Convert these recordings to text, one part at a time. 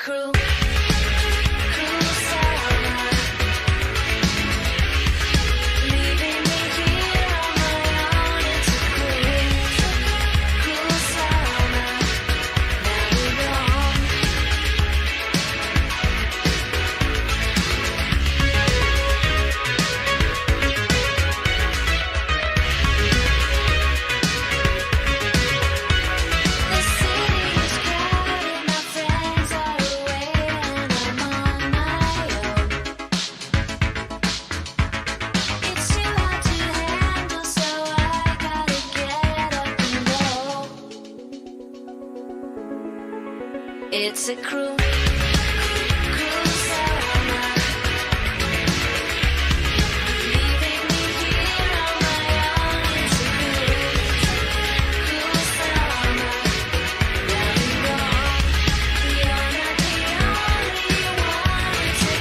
cruel summer, leaving me here on my own. It's a cruel summer, now we're gone. The city's crowded, my friends are away, and I'm on my own. It's too hard to handle, so I gotta get up and go. It's a cruel summer, leaving me here on my own. It's a cruel summer, now we're gone. You're not the only one. It's a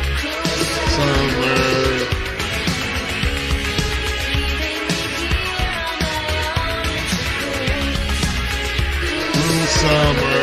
cruel summer, leaving me here on my own. It's a cruel Summer.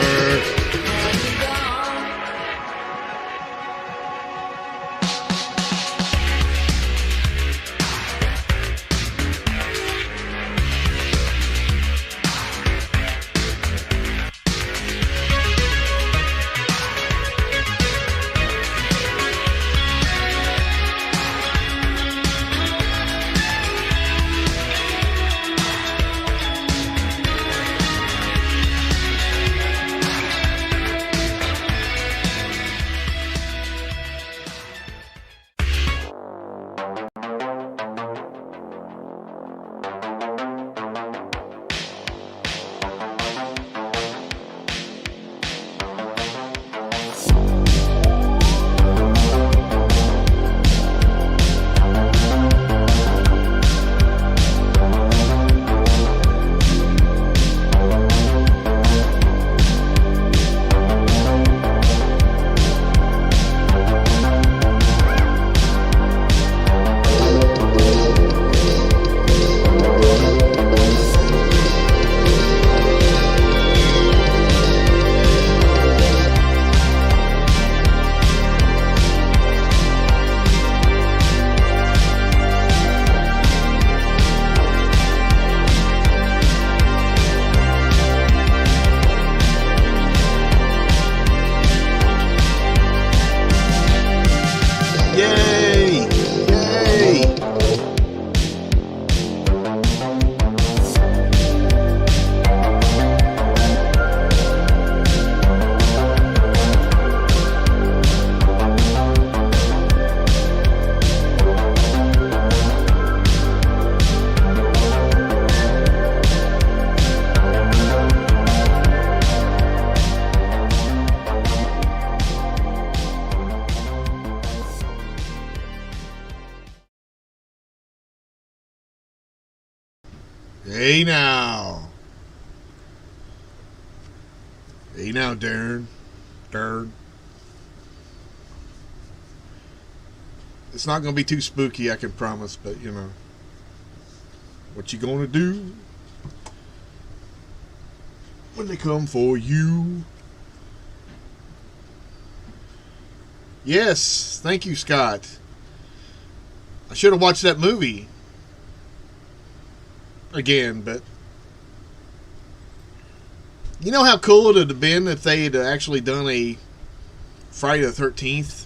Yay! Yay! Hey now. Hey now, Darren. It's not going to be too spooky, I can promise, but you know. What you going to do when they come for you? Yes, thank you, Scott. I should have watched that movie again, but you know how cool it would have been if they had actually done a Friday the 13th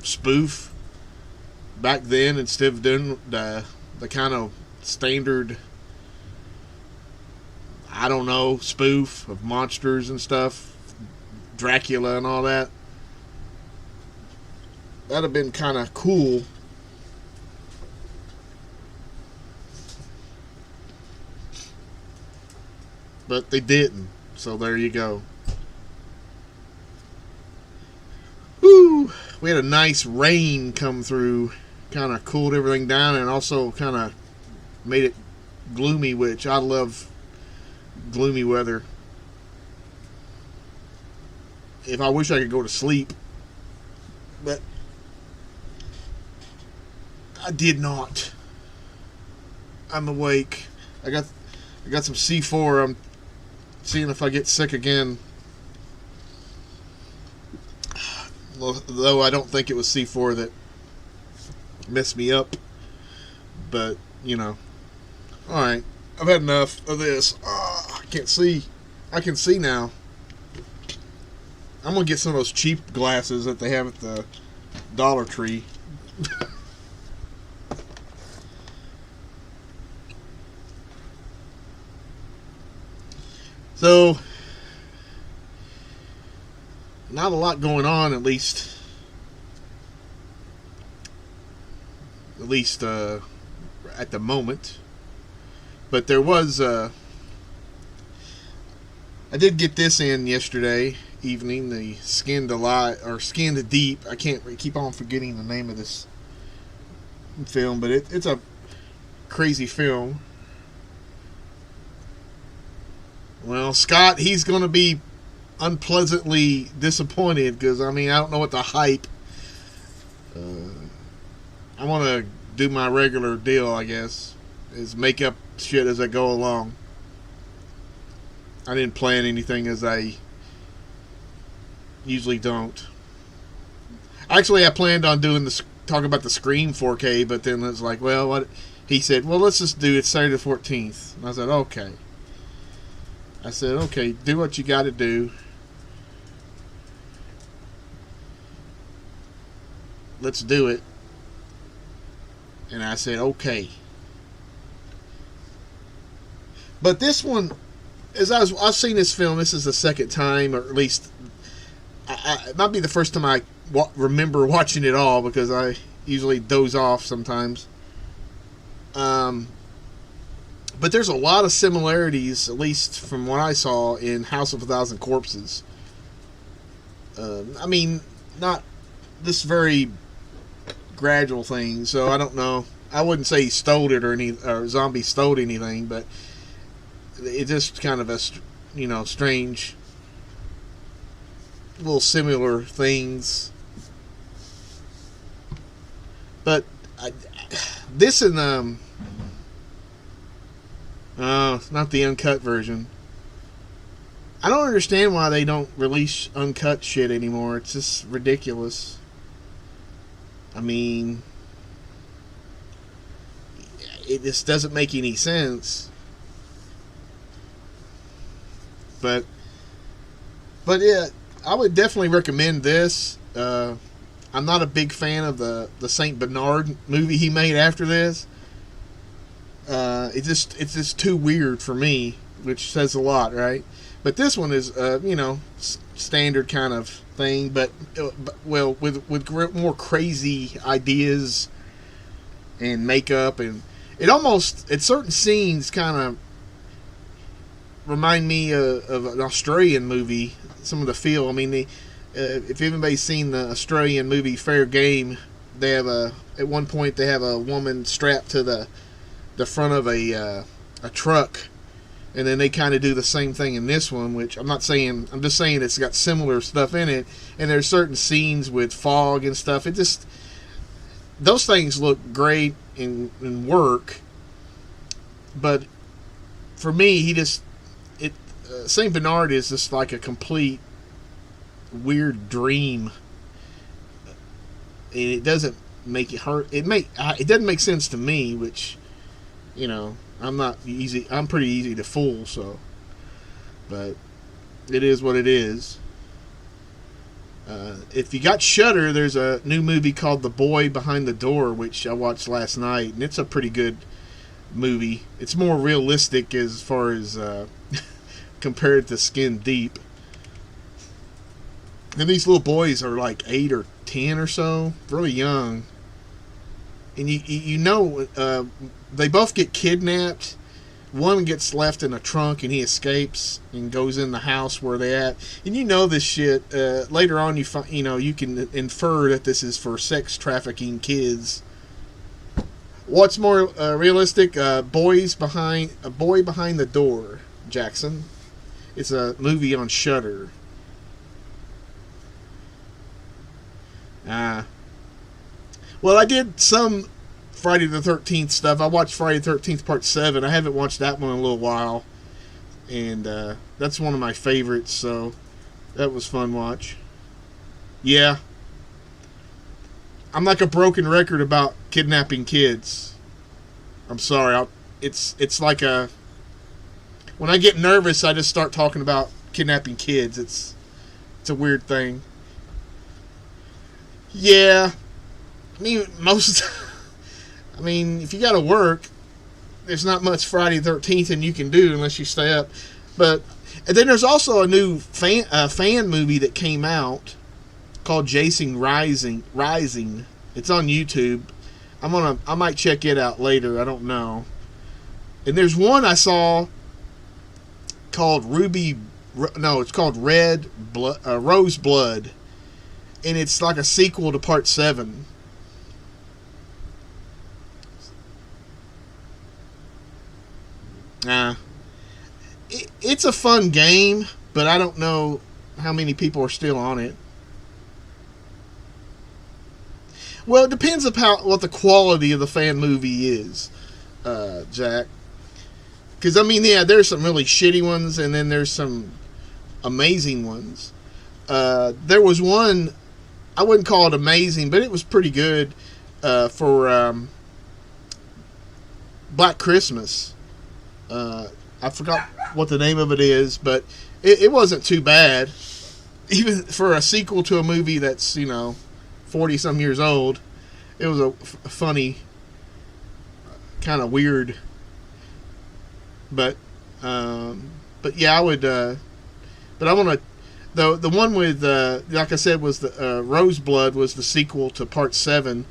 spoof back then instead of doing the kind of standard, I don't know, spoof of monsters and stuff, Dracula and all that. That'd have been kind of cool. But they didn't. So there you go. Woo! We had a nice rain come through. Kind of cooled everything down and also kind of made it gloomy, which I love gloomy weather. If I wish I could go to sleep. But I did not. I'm awake. I got some C4. I'm seeing if I get sick again. Though I don't think it was C4 that messed me up. But, you know. Alright. I've had enough of this. I can't see. I can see now. I'm going to get some of those cheap glasses that they have at the Dollar Tree. So, not a lot going on, at least at the moment. But there was, I did get this in yesterday evening, the Skin to Deep. I keep on forgetting the name of this film, but it's a crazy film. Well, Scott, he's going to be unpleasantly disappointed because, I mean, I don't know what the hype. I want to do my regular deal, I guess, is make up shit as I go along. I didn't plan anything, as I usually don't. Actually, I planned on talking about the Scream 4K, but then it's like, well, what? He said, well, let's just do it Saturday the 14th. And I said, okay. Do what you got to do. Let's do it. And I said, okay. But this one, I've seen this film, this is the second time, or at least, it might be the first time I remember watching it all, because I usually doze off sometimes. But there's a lot of similarities, at least from what I saw, in House of a Thousand Corpses. I mean, not this very gradual thing, so I don't know. I wouldn't say he stole it or zombie stole anything, but it just kind of a, strange, little similar things. But this and not the uncut version. I don't understand why they don't release uncut shit anymore. It's just ridiculous. I mean, it just doesn't make any sense. But yeah, I would definitely recommend this. I'm not a big fan of the Saint Bernard movie he made after this. It's just too weird for me, which says a lot, right? But this one is, standard kind of thing, but with more crazy ideas and makeup, and it almost, at certain scenes, kind of remind me of an Australian movie. Some of the feel. I mean, if anybody's seen the Australian movie Fair Game, they have at one point they have a woman strapped to the front of a truck, and then they kind of do the same thing in this one, which I'm just saying it's got similar stuff in it, and there's certain scenes with fog and stuff. Those things look great and work, but for me, Saint Bernard is just like a complete weird dream, and it doesn't make it hurt. It doesn't make sense to me, which, I'm pretty easy to fool, so, but it is what it is. If you got Shudder, there's a new movie called The Boy Behind the Door, which I watched last night, and it's a pretty good movie. It's more realistic as far as compared to Skin Deep. And these little boys are like 8 or 10 or so, really young. And they both get kidnapped. One gets left in a trunk and he escapes and goes in the house where they at. And this shit. Later on, you can infer that this is for sex trafficking kids. What's more realistic? A Boy Behind the Door, Jackson. It's a movie on Shudder. Well, I did some Friday the 13th stuff. I watched Friday the 13th Part 7. I haven't watched that one in a little while. And that's one of my favorites, so that was fun watch. Yeah, I'm like a broken record about kidnapping kids. I'm sorry. It's like a... When I get nervous, I just start talking about kidnapping kids. It's a weird thing. Yeah. I mean, if you got to work, there's not much Friday the 13th and you can do unless you stay up. But and then there's also a new fan movie that came out called Jason Rising. It's on YouTube. I might check it out later. I don't know. And there's one I saw called it's called Rose Blood, and it's like a sequel to Part 7. It's a fun game, but I don't know how many people are still on it. Well, it depends upon what the quality of the fan movie is, Jack. Because, I mean, yeah, there's some really shitty ones, and then there's some amazing ones. There was one, I wouldn't call it amazing, but it was pretty good for Black Christmas. I forgot what the name of it is, but it wasn't too bad. Even for a sequel to a movie that's, 40-some years old, it was a funny, kind of weird. But yeah, I would. But I want to. The one with, like I said, was the Roseblood was the sequel to Part 7,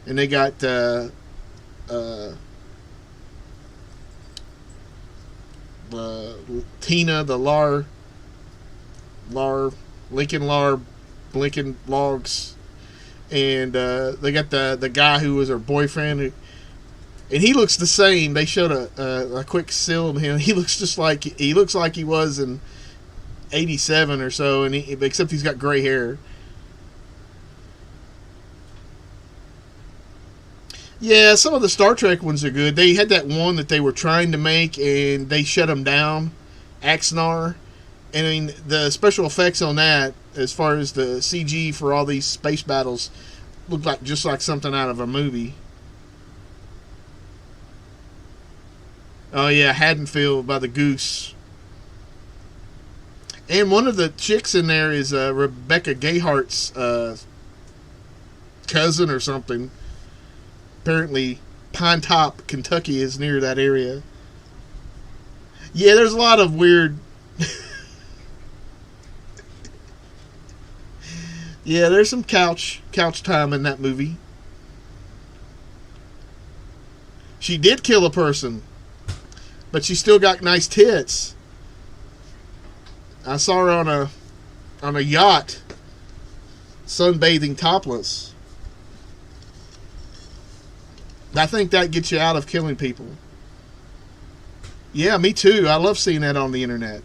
and they got Tina, the Lincoln Logs, and they got the guy who was her boyfriend, and he looks the same. They showed a quick still of him. He looks like he was in '87 or so, and except he's got gray hair. Yeah, some of the Star Trek ones are good. They had that one that they were trying to make, and they shut them down, Axnar. And I mean, the special effects on that, as far as the CG for all these space battles, looked like just like something out of a movie. Oh yeah, Haddonfield by the Goose. And one of the chicks in there is Rebecca Gayhart's cousin or something. Apparently, Pine Top, Kentucky is near that area. Yeah, there's a lot of weird... Yeah, there's some couch time in that movie. She did kill a person, but she still got nice tits. I saw her on a yacht, sunbathing topless. I think that gets you out of killing people. Yeah, me too. I love seeing that on the internet.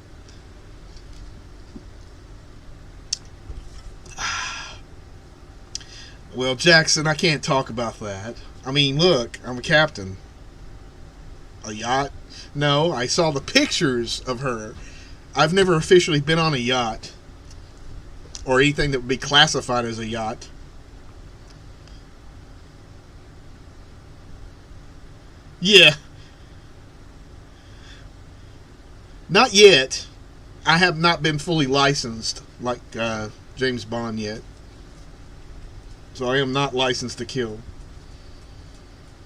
Well, Jackson, I can't talk about that. I mean, look, I'm a captain. A yacht? No, I saw the pictures of her. I've never officially been on a yacht. Or anything that would be classified as a yacht. Yeah. Not yet. I have not been fully licensed like James Bond yet. So I am not licensed to kill.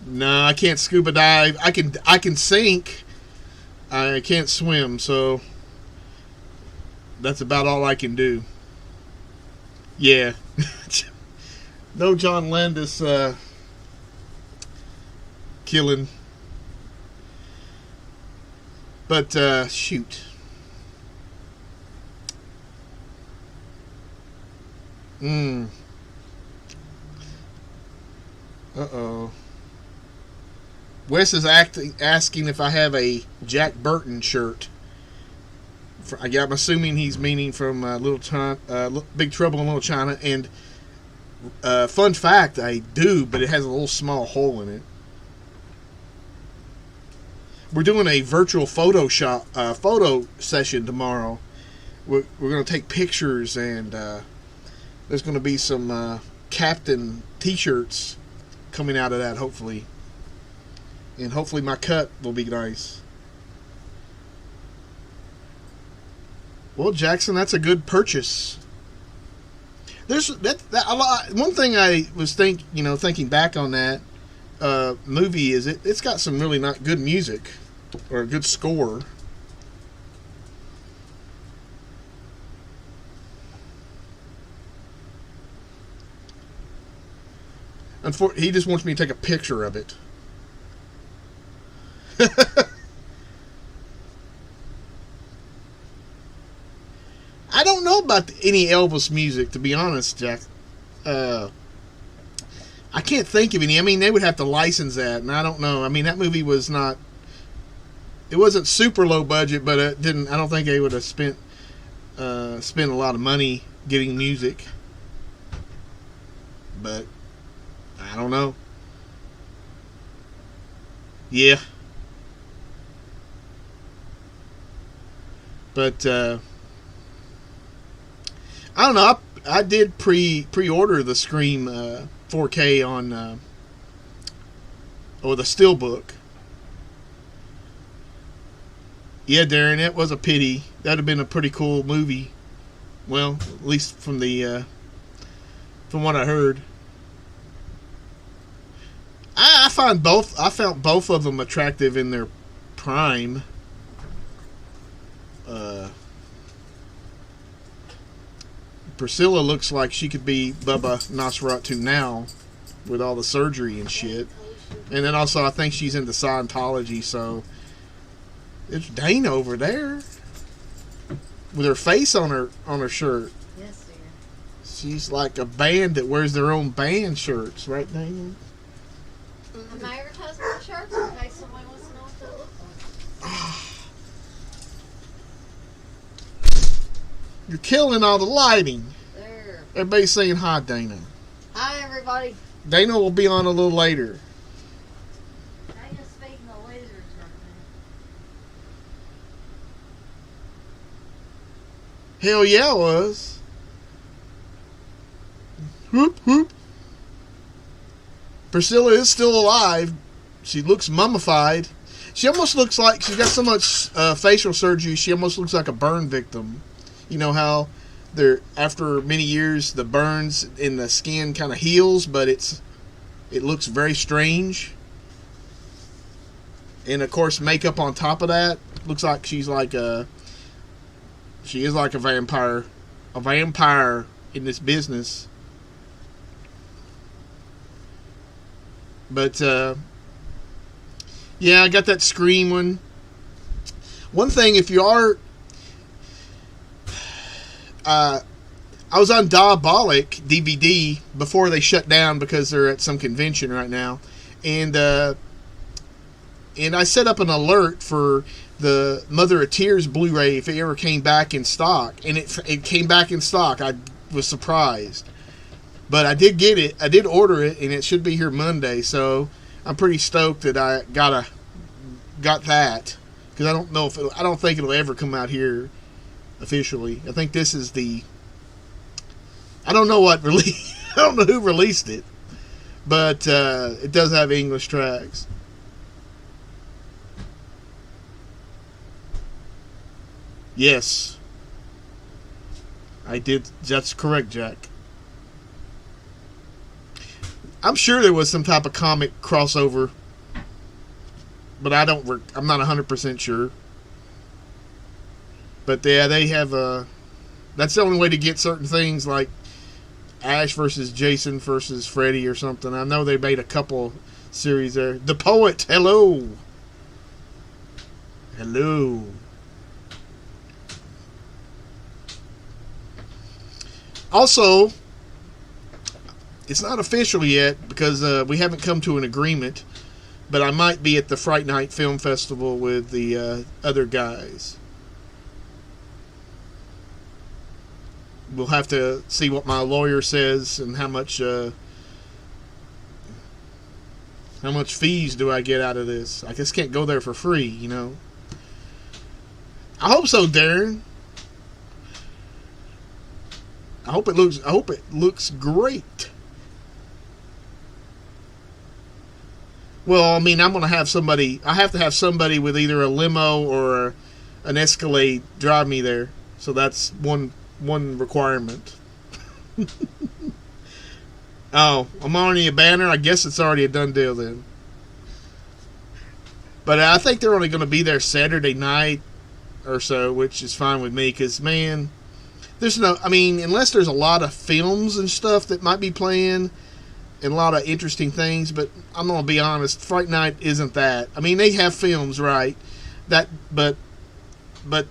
No, I can't scuba dive. I can sink. I can't swim, so that's about all I can do. Yeah. No John Landis killing. But shoot. Uh-oh. Wes is asking if I have a Jack Burton shirt. I'm assuming he's meaning from Big Trouble in Little China. And fun fact, I do, but it has a little small hole in it. We're doing a virtual photo session tomorrow. We're going to take pictures, and there's going to be some captain t-shirts coming out of that, hopefully. And hopefully my cut will be nice. Well, Jackson, that's a good purchase. There's that a lot. One thing I was thinking back on that movie is it's got some really not good music or a good score. He just wants me to take a picture of it. I don't know about any Elvis music, to be honest, Jack. I can't think of any. I mean, they would have to license that, and I don't know. I mean, that movie was not. It wasn't super low budget, but it didn't. I don't think they would have spent a lot of money getting music. But I don't know. Yeah. But I don't know. I did pre-order the Scream 4K on or the Steelbook. Yeah, Darren, it was a pity. That'd have been a pretty cool movie. Well, at least from what I heard. I found both of them attractive in their prime. Priscilla looks like she could be Bubba Nosferatu now, with all the surgery and shit. And then also, I think she's into Scientology, so it's Dana over there with her face on her shirt. Yes, dear. She's like a band that wears their own band shirts, right, Dana? I'm advertising my shirts in case somebody wants to know what they look like. You're killing all the lighting. There. Everybody's saying hi, Dana. Hi, everybody. Dana will be on a little later. Dana's feeding the lizards right now. Hell yeah, it was. Whoop, whoop. Priscilla is still alive. She looks mummified. She almost looks like she's got so much facial surgery, she almost looks like a burn victim. You know how after many years the burns in the skin kind of heals, but it looks very strange. And of course, makeup on top of that looks like she is like a vampire in this business. But yeah, I got that Scream one. One thing, if you are I was on Diabolic DVD before they shut down because they're at some convention right now, and I set up an alert for the Mother of Tears Blu-ray if it ever came back in stock, and it came back in stock. I was surprised, but I did get it. I did order it, and it should be here Monday. So I'm pretty stoked that I got that, because I don't think it'll ever come out here officially. I think this is I don't know what I don't know who released it, but it does have English tracks. Yes, I did. That's correct, Jack. I'm sure there was some type of comic crossover, but I'm not 100% sure. But yeah, they have that's the only way to get certain things, like Ash versus Jason versus Freddy or something. I know they made a couple series there. The Poet, hello. Hello. Also, it's not official yet because we haven't come to an agreement, but I might be at the Fright Night Film Festival with the other guys. We'll have to see what my lawyer says and how much fees do I get out of this. I just can't go there for free, you know. I hope so, Darren. I hope it looks great. Well, I mean, I'm going to have somebody. I have to have somebody with either a limo or an Escalade drive me there. So that's one requirement. Oh, I'm already a banner. I guess it's already a done deal then. But I think they're only going to be there Saturday night or so, which is fine with me. Because, man, there's no... I mean, unless there's a lot of films and stuff that might be playing and a lot of interesting things. But I'm going to be honest, Fright Night isn't that. I mean, they have films, right? But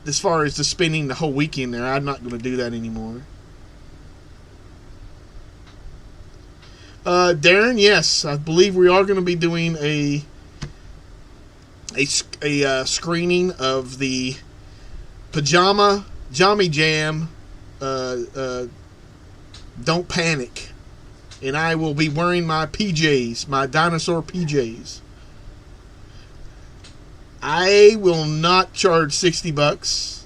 as far as just spending the whole weekend there, I'm not going to do that anymore. Darren, yes, I believe we are going to be doing a screening of the Jammy Jam. Don't Panic, and I will be wearing my PJs, my dinosaur PJs. I will not charge $60.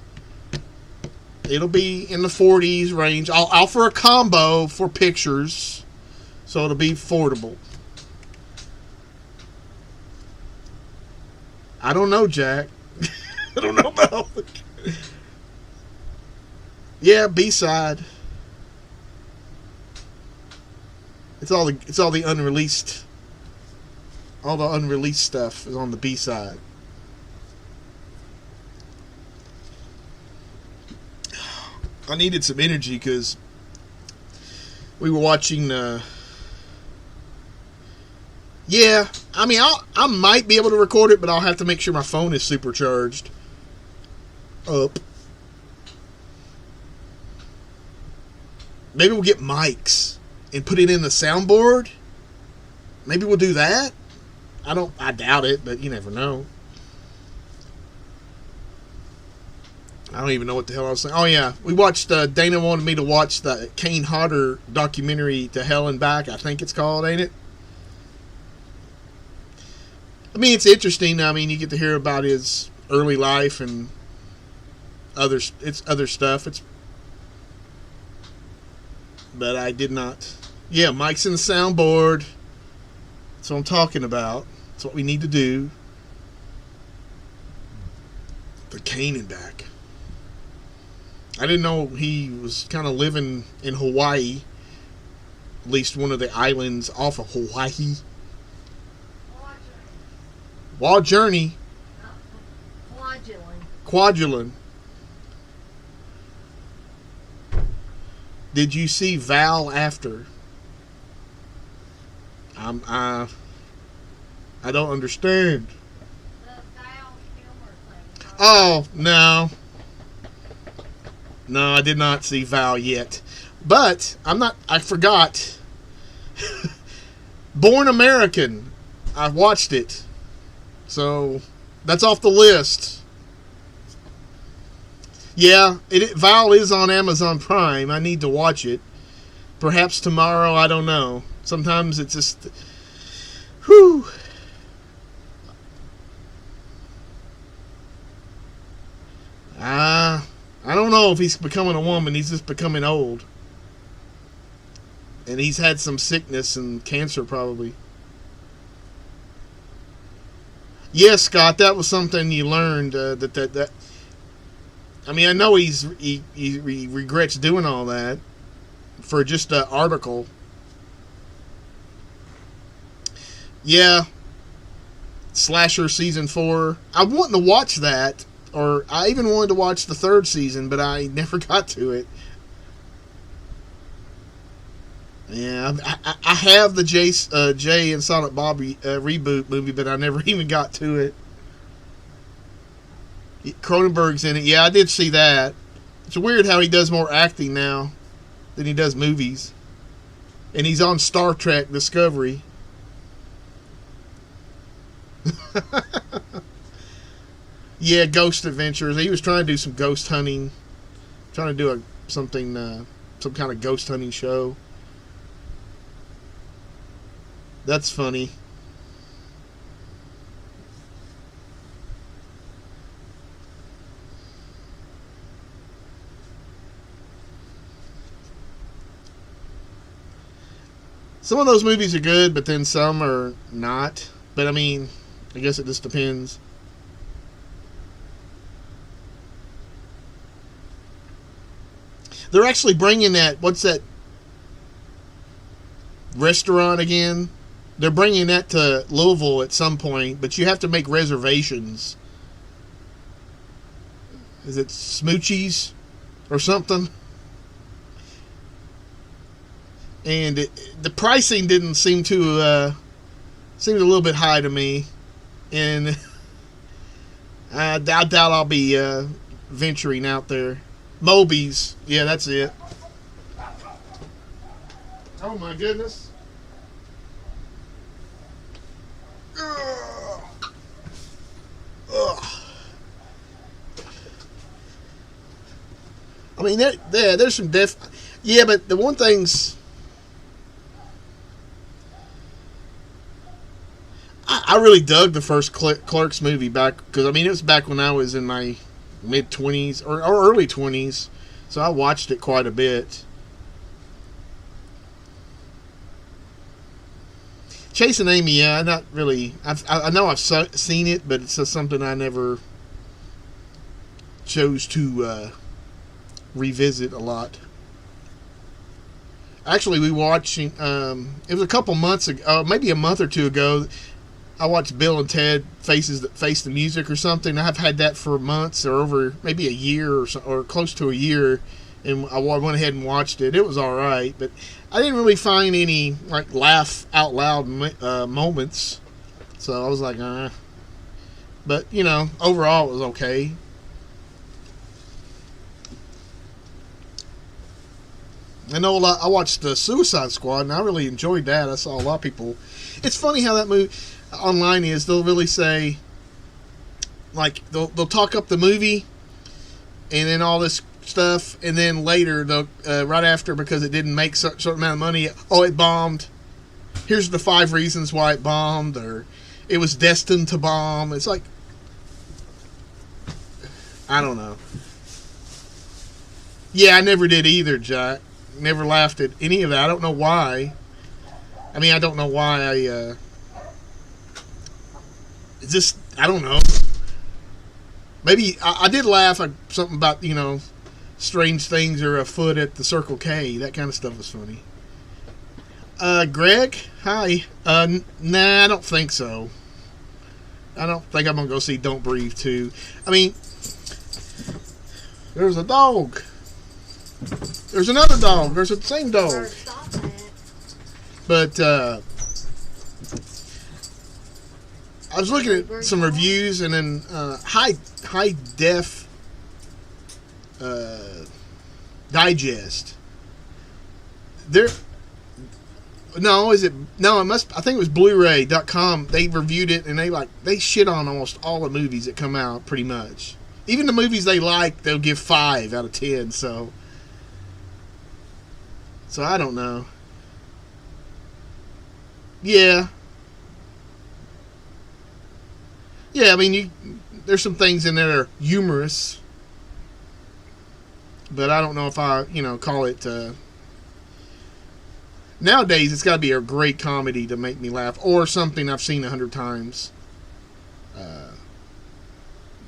It'll be in the 40s range. I'll offer a combo for pictures, so it'll be affordable. I don't know, Jack. I don't know about. Yeah, B-side. It's all the unreleased. All the unreleased stuff is on the B-side. I needed some energy because we were watching. Yeah, I mean, I might be able to record it, but I'll have to make sure my phone is supercharged up. Maybe we'll get mics and put it in the soundboard. Maybe we'll do that. I doubt it, but you never know. I don't even know what the hell I was saying. Oh yeah, we watched. Dana wanted me to watch the Kane Hodder documentary, To Hell and Back. I think it's called, ain't it? I mean, it's interesting. I mean, you get to hear about his early life and other stuff. But I did not. Yeah, Mike's in the soundboard. That's what I'm talking about. That's what we need to do. The Kane and Back. I didn't know he was kind of living in Hawaii. At least one of the islands off of Hawaii. Wild Journey. Quadulin. Did you see Val after? I don't understand. Oh, no. No, I did not see Val yet. But, I forgot. Born American. I watched it. So, that's off the list. Yeah, Val is on Amazon Prime. I need to watch it. Perhaps tomorrow, I don't know. Sometimes it's just... Whew. I don't know if he's becoming a woman. He's just becoming old. And he's had some sickness and cancer, probably. Yes, Scott, that was something you learned. That I mean, I know he regrets doing all that for just an article. Yeah, Slasher season 4. I wanted to watch that, or I even wanted to watch the 3rd season, but I never got to it. Yeah, I have the Jay and Silent Bob reboot movie, but I never even got to it. Cronenberg's in it. Yeah, I did see that. It's weird how he does more acting now than he does movies. And he's on Star Trek Discovery. Yeah, Ghost Adventures. He was trying to do some ghost hunting. Trying to do some kind of ghost hunting show. That's funny. Some of those movies are good, but then some are not. But I mean, I guess it just depends. They're actually bringing that, what's that restaurant again? They're bringing that to Louisville at some point, but you have to make reservations. Is it Smoochie's or something? And the pricing didn't seem to seemed a little bit high to me, and I doubt I'll be venturing out there. Moby's, yeah, that's it. Oh my goodness. Ugh. Ugh. I mean, there's some yeah, but the one thing's, I really dug the first Clerks movie back, because I mean, it was back when I was in my mid-20s or early 20s, so I watched it quite a bit. Chasing Amy, yeah, not really. I know I've seen it, but it's just something I never chose to revisit a lot. Actually, we watching. It was a couple months ago, maybe a month or two ago. I watched Bill and Ted Face the Music or something. I've had that for months, or over maybe a year or close to a year, and I went ahead and watched it. It was all right, but I didn't really find any like laugh out loud moments. So I was like, But you know, overall it was okay. I know I watched the Suicide Squad, and I really enjoyed that. I saw a lot of people. It's funny how that movie online is. They'll really say, like, they'll talk up the movie, and then all this stuff, and then later they'll right after, because it didn't make certain amount of money. Oh, it bombed. Here's the 5 reasons why it bombed, or it was destined to bomb. It's like, I don't know. Yeah, I never did either, Jack. Never laughed at any of that. I don't know why. I mean, I don't know why I just, I don't know. Maybe I did laugh at something about, you know, strange things are afoot at the Circle K. That kind of stuff was funny. Greg, hi. Nah, I don't think so. I don't think I'm gonna go see Don't Breathe 2. I mean, there's a dog. There's another dog. There's the same dog. But I was looking at some reviews, and then high def digest. It must, I think it was Blu-ray.com. They reviewed it, and they shit on almost all the movies that come out, pretty much. Even the movies they like, they'll give 5 out of 10. So I don't know. Yeah. Yeah, I mean, there's some things in there that are humorous, but I don't know if I, call it. Nowadays, it's got to be a great comedy to make me laugh, or something I've seen 100 times.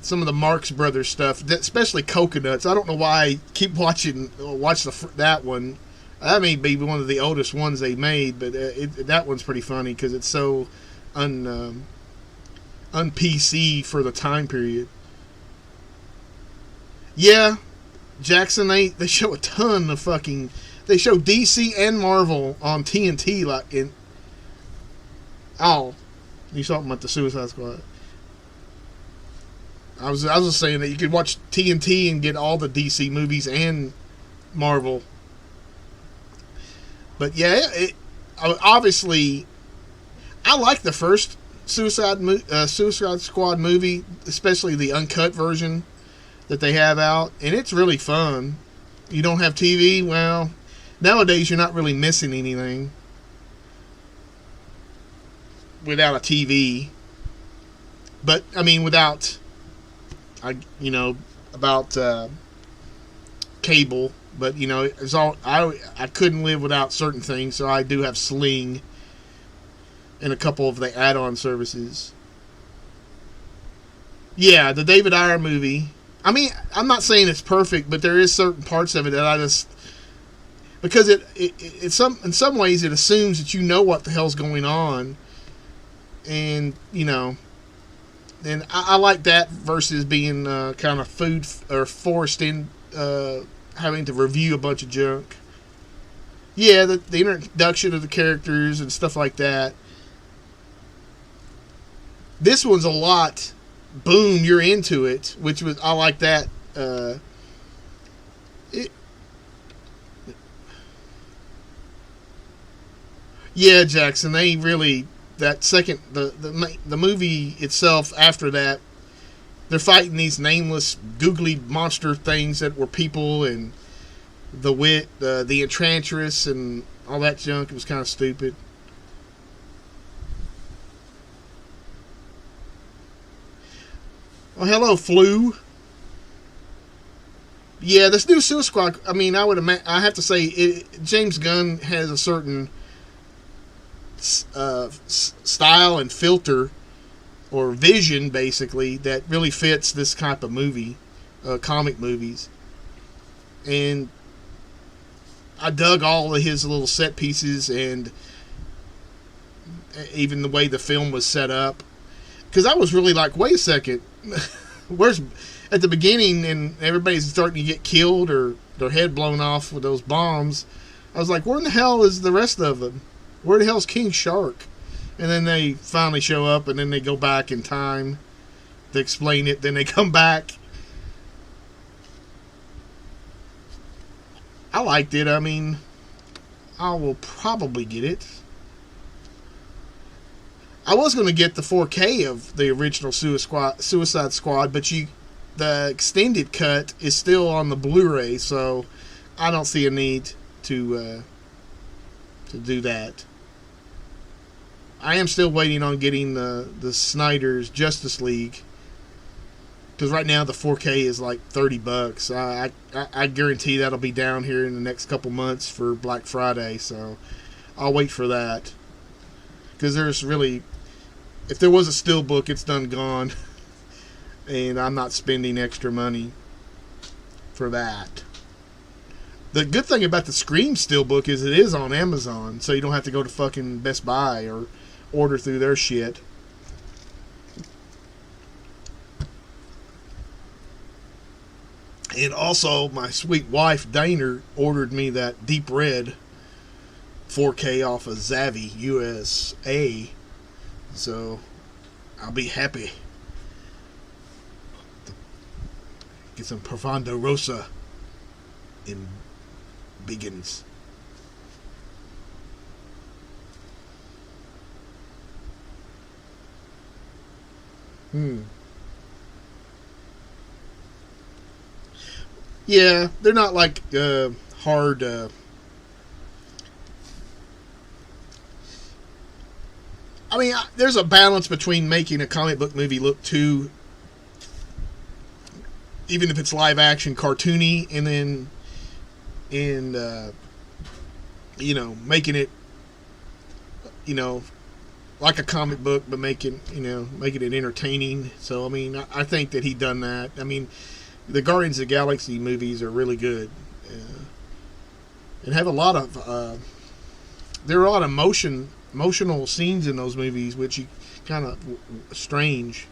Some of the Marx Brothers stuff, especially Coconuts. I don't know why I keep watch that one. That may be one of the oldest ones they made, but that one's pretty funny because it's so un-PC for the time period. Yeah, Jackson, they show a ton of fucking... They show DC and Marvel on TNT like in... Oh, you talking about the Suicide Squad. I was just saying that you could watch TNT and get all the DC movies and Marvel. But yeah, obviously, I like the first Suicide Squad movie, especially the uncut version that they have out, and it's really fun. You don't have TV? Well, nowadays you're not really missing anything without a TV. But I mean, without cable. But it's all I couldn't live without certain things, so I do have Sling. and a couple of the add-on services. Yeah, the David Ayer movie. I mean, I'm not saying it's perfect, but there is certain parts of it that I just, because in some ways it assumes that you know what the hell's going on, and you know, and I like that versus being kind of food or forced in having to review a bunch of junk. Yeah, the introduction of the characters and stuff like that. This one's a lot. Boom, you're into it, which was, I like that. Yeah, Jackson, they really, that second, the movie itself after that, they're fighting these nameless googly monster things that were people, and the Enchantress and all that junk. It was kind of stupid. Oh, hello, Flu. Yeah, this new Suicide Squad. I mean, I have to say, James Gunn has a certain style and filter or vision, basically, that really fits this type of movie, comic movies. And I dug all of his little set pieces and even the way the film was set up. Because I was really like, wait a second, where's at the beginning and everybody's starting to get killed or their head blown off with those bombs. I was like, where in the hell is the rest of them? Where the hell's King Shark? And then they finally show up, and then they go back in time to explain it. Then they come back. I liked it. I mean, I will probably get it. I was going to get the 4K of the original Suicide Squad, but the extended cut is still on the Blu-ray, so I don't see a need to do that. I am still waiting on getting the Snyder's Justice League, because right now the 4K is like $30. I guarantee that'll be down here in the next couple months for Black Friday, so I'll wait for that. Because there's really, if there was a steelbook, it's done gone. And I'm not spending extra money for that. The good thing about the Scream steelbook is it is on Amazon, so you don't have to go to fucking Best Buy or order through their shit. And also, my sweet wife, Daner, ordered me that Deep Red 4K off of Zavvi USA. So, I'll be happy. Get some Profondo Rosa in Biggins. Yeah, they're not like hard. I mean, there's a balance between making a comic book movie look too, even if it's live action, cartoony, and then making it, like a comic book, but making it entertaining. So I mean, I think that he done that. I mean, the Guardians of the Galaxy movies are really good, and have a lot of there are a lot of emotional scenes in those movies, which you kind of strange.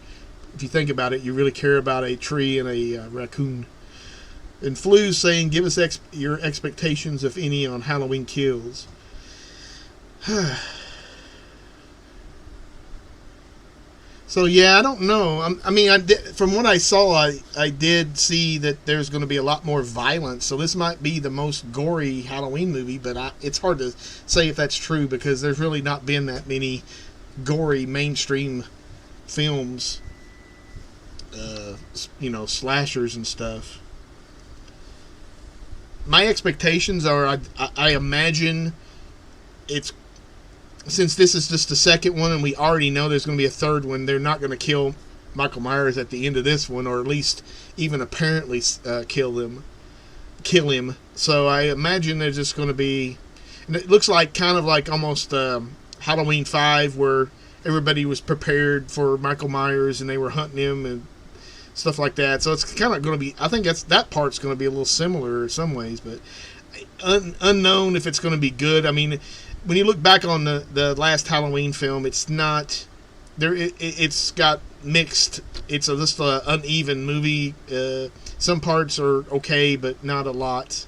If you think about it, you really care about a tree and a raccoon. And Flu's saying, give us your expectations, if any, on Halloween Kills. So, yeah, I don't know. From what I saw, I did see that there's going to be a lot more violence. So this might be the most gory Halloween movie, but it's hard to say if that's true, because there's really not been that many gory mainstream films, slashers and stuff. My expectations are, I imagine it's, since this is just the second one and we already know there's going to be a third one, they're not going to kill Michael Myers at the end of this one, or at least even apparently kill him. So I imagine there's just going to be, and it looks like kind of like almost Halloween 5, where everybody was prepared for Michael Myers and they were hunting him and stuff like that. So it's kind of going to be, I think that part's going to be a little similar in some ways, but unknown if it's going to be good. I mean, when you look back on the last Halloween film, it's not there. It's got mixed. It's just a uneven movie. Some parts are okay, but not a lot.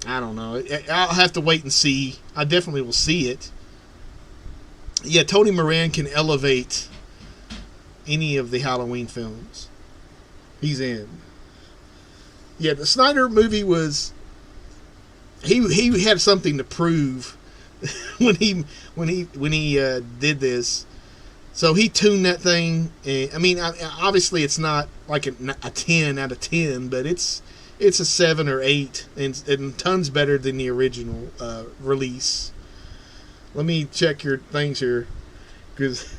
I don't know. I'll have to wait and see. I definitely will see it. Yeah, Tony Moran can elevate any of the Halloween films he's in. Yeah, the Snyder movie was. He had something to prove when he did this. So he tuned that thing. I mean, obviously it's not like a 10 out of 10, but it's a 7 or 8, and tons better than the original release. Let me check your things here, because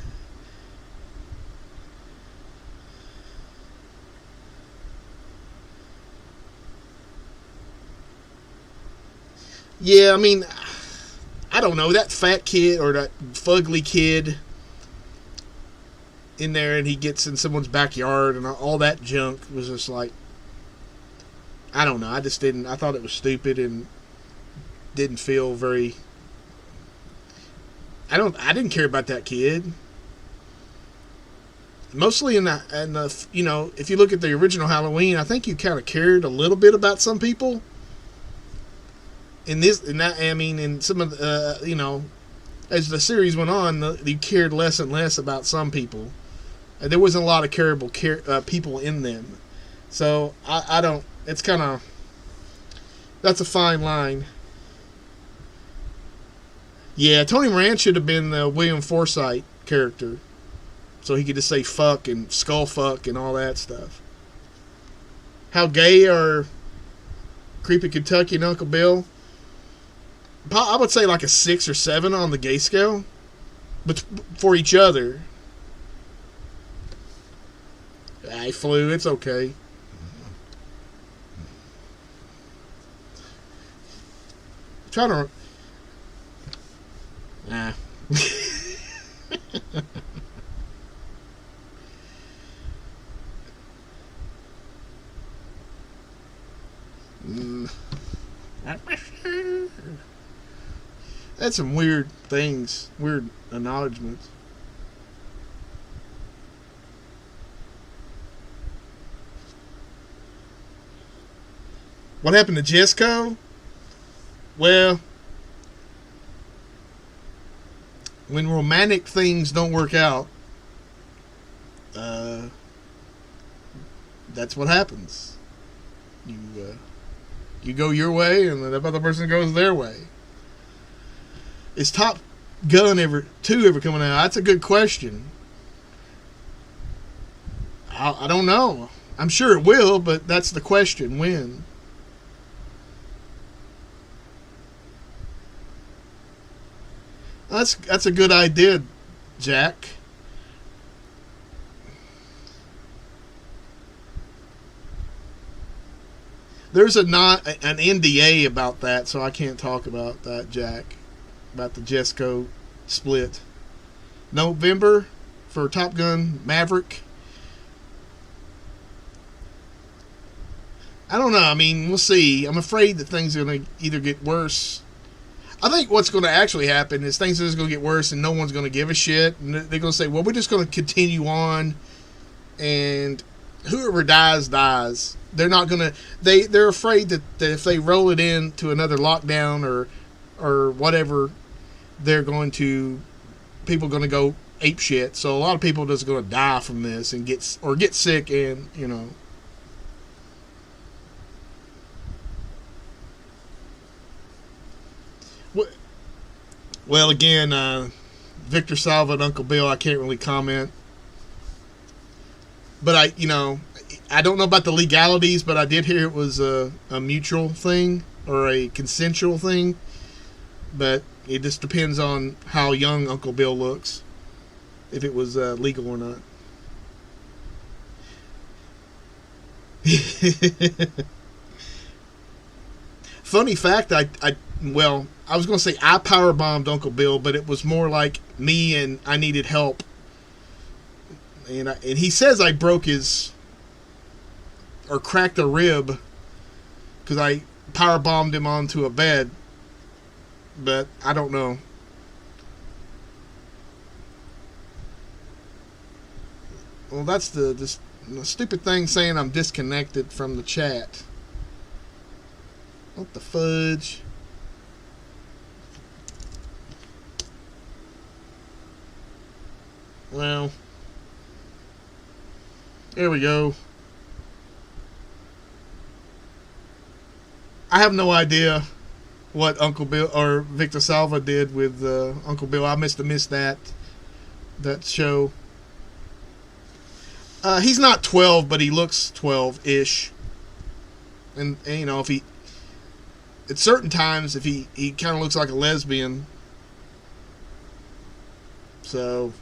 yeah, I mean, I don't know, that fat kid or that fugly kid in there, and he gets in someone's backyard and all that junk was just like, I don't know. I thought it was stupid and didn't feel very. I didn't care about that kid. Mostly in the you know, if you look at the original Halloween, I think you kind of cared a little bit about some people. In some of the, you know, as the series went on, you cared less and less about some people. There wasn't a lot of careable people in them. So I don't. It's kind of, that's a fine line. Yeah, Tony Moran should have been the William Forsythe character, so he could just say fuck and skull fuck and all that stuff. How gay are Creepy Kentucky and Uncle Bill? I would say like a 6 or 7 on the gay scale, but for each other. I flew. It's okay. Trying to. Nah. That's some weird things, weird acknowledgments. What happened to Jesco? Well, when romantic things don't work out, that's what happens. You go your way, and the other person goes their way. Is Top Gun 2 ever coming out? That's a good question. I don't know. I'm sure it will, but that's the question. When? That's a good idea, Jack. There's an NDA about that, so I can't talk about that, Jack. About the Jesco split. November for Top Gun Maverick. I don't know. I mean, we'll see. I'm afraid that things are going to either get worse. I think what's going to actually happen is things are just going to get worse and no one's going to give a shit. And they're going to say, well, we're just going to continue on. And whoever dies, dies. They're not going to... They're afraid that if they roll it into another lockdown or whatever, they're going to... People are going to go ape shit. So a lot of people are just going to die from this and get sick and, you know... Well, again, Victor Salva and Uncle Bill, I can't really comment. But I don't know about the legalities, but I did hear it was a mutual thing or a consensual thing. But it just depends on how young Uncle Bill looks, if it was legal or not. Funny fact, well, I was going to say I power bombed Uncle Bill, but it was more like me and I needed help. And he says I broke his, or cracked a rib, because I power bombed him onto a bed. But I don't know. Well, that's the stupid thing saying I'm disconnected from the chat. What the fudge? Well, there we go. I have no idea what Uncle Bill or Victor Salva did with Uncle Bill. I must have missed that show. He's not 12, but he looks 12-ish. And you know, if he at certain times, if he kind of looks like a lesbian. So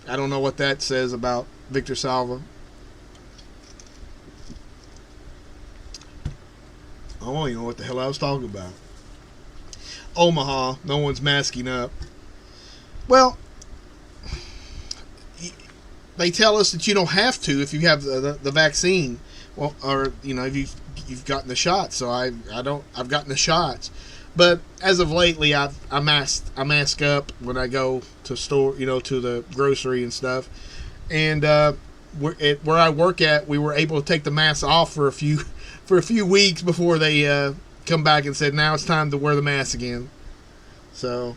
I don't know what that says about Victor Salva. I don't even know what the hell I was talking about. Omaha, no one's masking up. Well, they tell us that you don't have to if you have the vaccine. Well, or you know, if you've gotten the shot. So I've gotten the shots. But as of lately, I mask up when I go to store, you know, to the grocery and stuff. And where I work at, we were able to take the mask off for a few weeks before they come back and said, now it's time to wear the mask again. So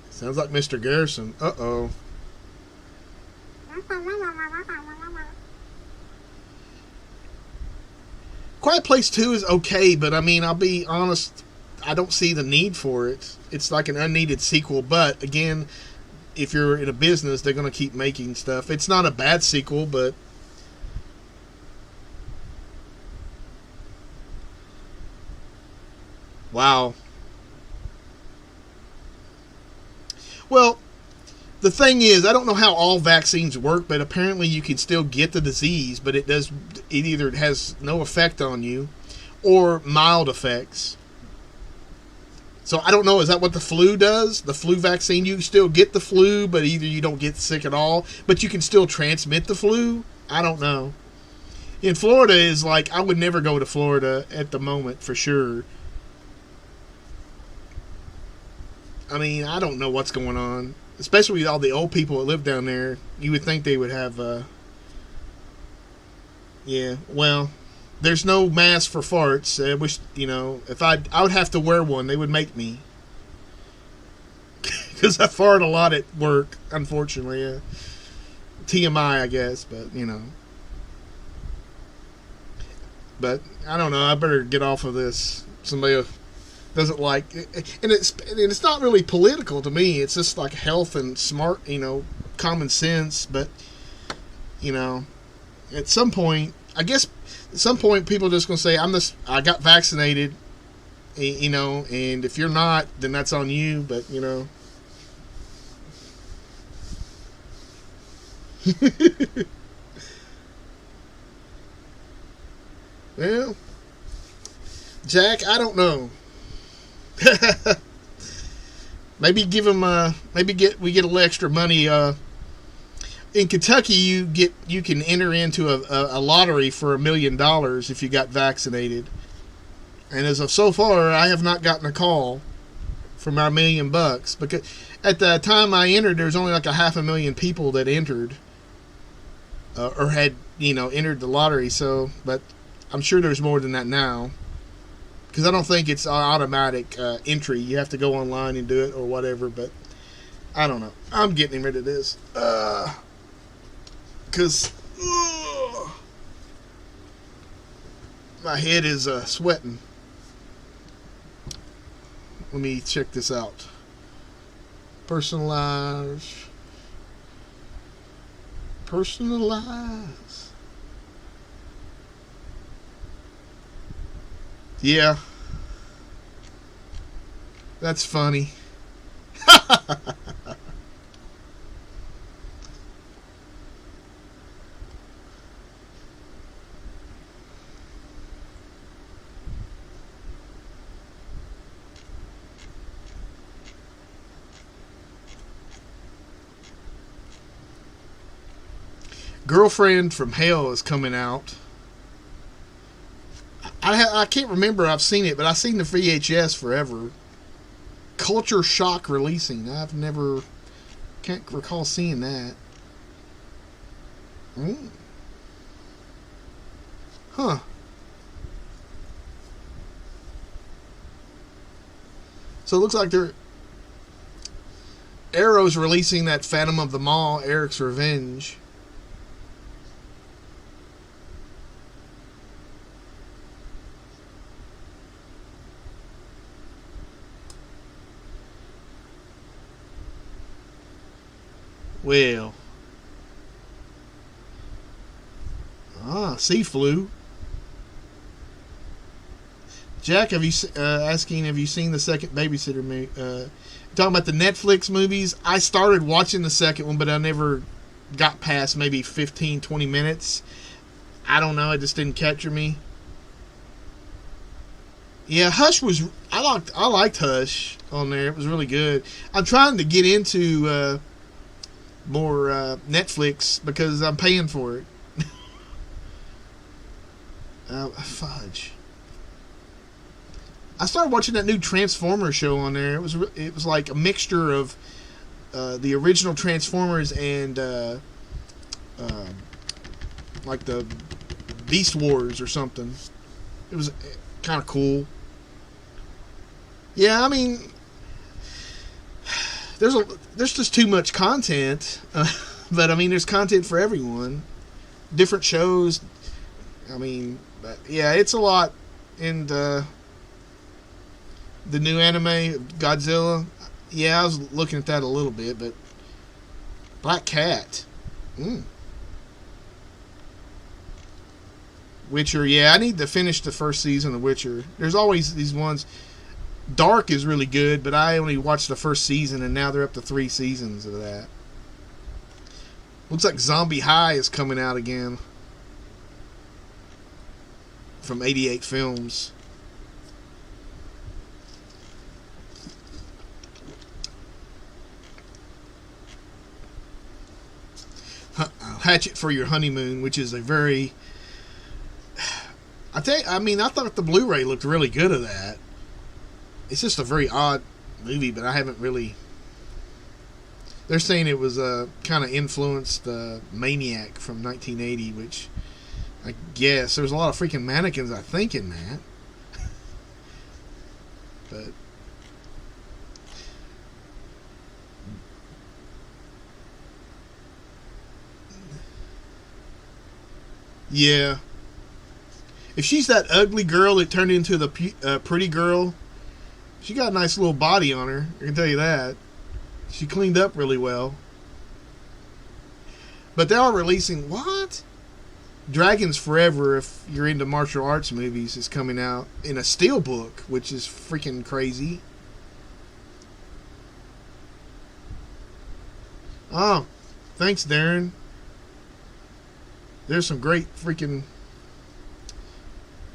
sounds like Mr. Garrison. Uh-oh. Quiet Place 2 is okay, but I mean, I'll be honest, I don't see the need for it. It's like an unneeded sequel, but again, if you're in a business, they're going to keep making stuff. It's not a bad sequel, but wow. Well, the thing is, I don't know how all vaccines work, but apparently you can still get the disease, but it either has no effect on you or mild effects. So I don't know, is that what the flu does? The flu vaccine, you still get the flu, but either you don't get sick at all, but you can still transmit the flu? I don't know. In Florida is like, I would never go to Florida at the moment for sure. I mean, I don't know what's going on. Especially with all the old people that live down there. You would think they would have, yeah, well, there's no mask for farts. I wish, you know, if I would have to wear one. They would make me. Because I fart a lot at work, unfortunately. TMI, I guess, but, you know. But, I don't know, I better get off of this. Somebody doesn't like it, and it's not really political to me. It's just like health and smart, you know, common sense. But you know, at some point, I guess at some point people are just gonna say I got vaccinated, you know, and if you're not, then that's on you. But you know, well, Jack, I don't know. Maybe give him we get a little extra money. In Kentucky, you can enter into a lottery for $1 million if you got vaccinated. And as of so far, I have not gotten a call for my $1 million, because at the time I entered, there was only like 500,000 people that entered or had, you know, entered the lottery. So, but I'm sure there's more than that now. Because I don't think it's automatic entry. You have to go online and do it or whatever. But I don't know. I'm getting rid of this. Because my head is sweating. Let me check this out. Personalize. Yeah. That's funny. Girlfriend from Hell is coming out. I can't remember I've seen it, but I've seen the VHS forever. Culture Shock releasing. Can't recall seeing that. Huh. So it looks like Arrow's releasing that Phantom of the Mall, Eric's Revenge. Well. Sea Flu. Jack, have you asking? Have you seen the second Babysitter movie? Talking about the Netflix movies. I started watching the second one, but I never got past maybe 15, 20 minutes. I don't know. It just didn't capture me. Yeah, Hush was. I liked Hush on there. It was really good. I'm trying to get into more Netflix because I'm paying for it. Fudge. I started watching that new Transformers show on there. It was like a mixture of the original Transformers and like the Beast Wars or something. It was kind of cool. Yeah, I mean, there's just too much content, but I mean, there's content for everyone. Different shows. I mean, but yeah, it's a lot. And the new anime Godzilla, yeah, I was looking at that a little bit, but Black Cat, Witcher, yeah, I need to finish the first season of Witcher. There's always these ones. Dark is really good, but I only watched the first season, and now they're up to 3 seasons of that. Looks like Zombie High is coming out again from 88 Films. Hatchet for Your Honeymoon, which is a very... I thought the Blu-ray looked really good of that. It's just a very odd movie, but I haven't really... They're saying it was kind of influenced Maniac from 1980, which I guess there's a lot of freaking mannequins, I think, in that. But yeah, if she's that ugly girl that turned into the pretty girl, she got a nice little body on her. I can tell you that. She cleaned up really well. But they are releasing what? Dragons Forever, if you're into martial arts movies, is coming out in a steelbook, which is freaking crazy. Oh, thanks, Darren. There's some great freaking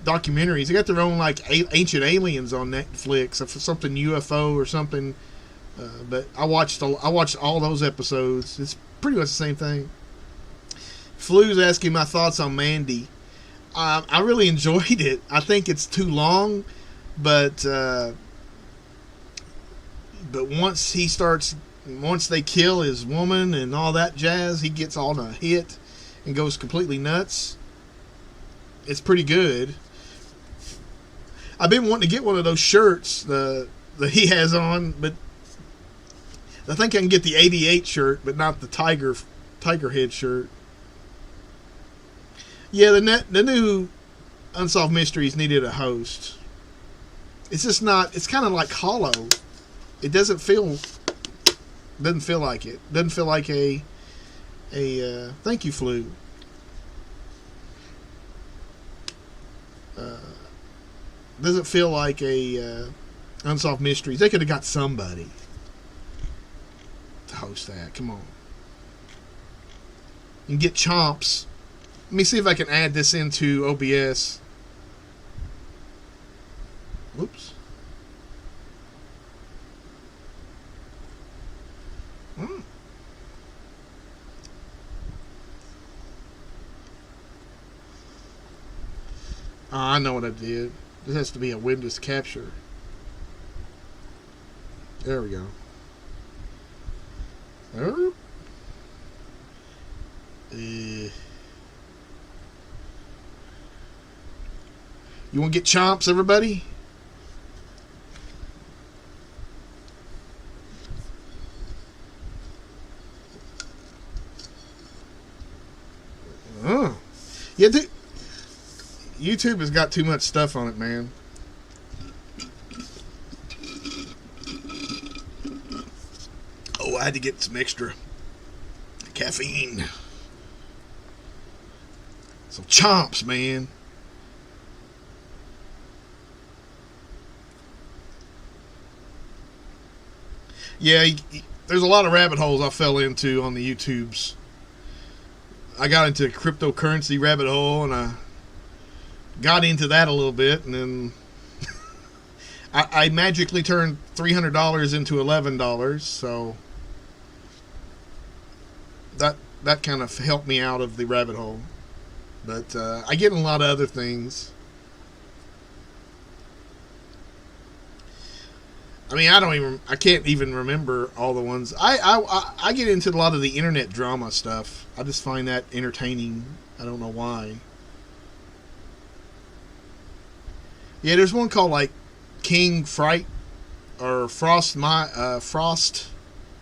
documentaries. They got their own like Ancient Aliens on Netflix, or something UFO or something. But I watched all those episodes. It's pretty much the same thing. Flu's asking my thoughts on Mandy. I really enjoyed it. I think it's too long, but once they kill his woman and all that jazz, he gets on a hit and goes completely nuts. It's pretty good. I've been wanting to get one of those shirts that he has on, but I think I can get the 88 shirt, but not the tiger head shirt. Yeah, the new Unsolved Mysteries needed a host. It's just not. It's kind of like hollow. It doesn't feel like it. Doesn't feel like a. Thank you, Flu. Doesn't feel like a Unsolved Mysteries. They could have got somebody to host that. Come on. You can get Chomps. Let me see if I can add this into OBS. Whoops. Oh, I know what I did. This has to be a Windows capture. There we go. You want to get chomps, everybody? Oh. Yeah, YouTube has got too much stuff on it, man. Oh, I had to get some extra caffeine. Some chomps, man. Yeah, there's a lot of rabbit holes I fell into on the YouTubes. I got into cryptocurrency rabbit hole, and I got into that a little bit, and then I magically turned $300 into $11, so that kind of helped me out of the rabbit hole. But I get in a lot of other things. I mean, I can't even remember all the ones. I get into a lot of the internet drama stuff. I just find that entertaining. I don't know why. Yeah, there's one called like King Fright or Frost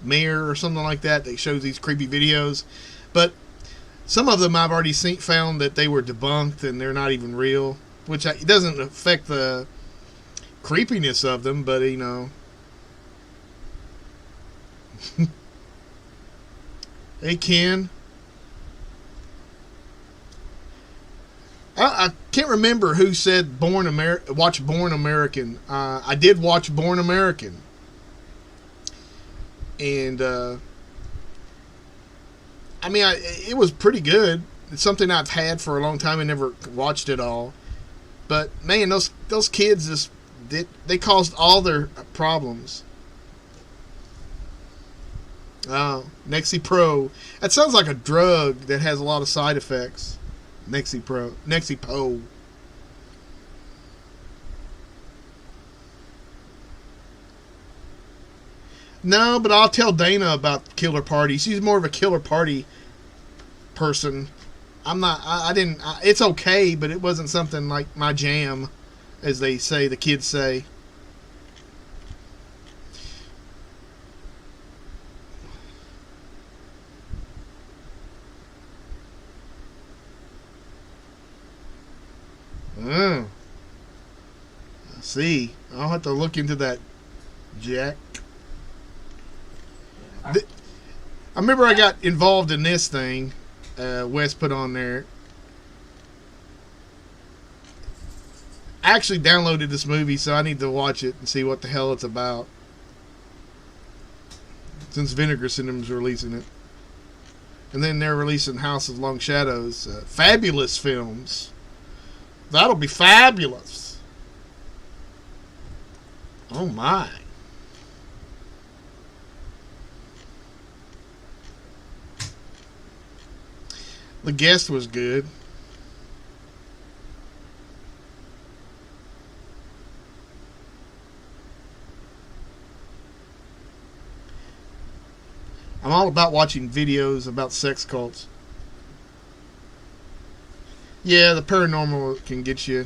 Mayor or something like that shows these creepy videos. But some of them I've already found that they were debunked and they're not even real, which it doesn't affect the creepiness of them, but you know. Hey, Ken. I can't remember who said watch Born American. I did watch Born American. And, I mean, it was pretty good. It's something I've had for a long time and never watched it all. But, man, those kids just, they caused all their problems. Oh, Nexi Pro. That sounds like a drug that has a lot of side effects. Nexi Po. No, but I'll tell Dana about Killer Party. She's more of a Killer Party person. I'm not. I didn't. It's okay, but it wasn't something like my jam, as they say. The kids say. Oh. I see. I'll have to look into that, Jack. I remember I got involved in this thing Wes put on there. I actually downloaded this movie, so I need to watch it and see what the hell it's about. Since Vinegar Syndrome's releasing it. And then they're releasing House of Long Shadows. Fabulous films. That'll be fabulous. Oh my. The Guest was good. I'm all about watching videos about sex cults. Yeah, the paranormal can get you.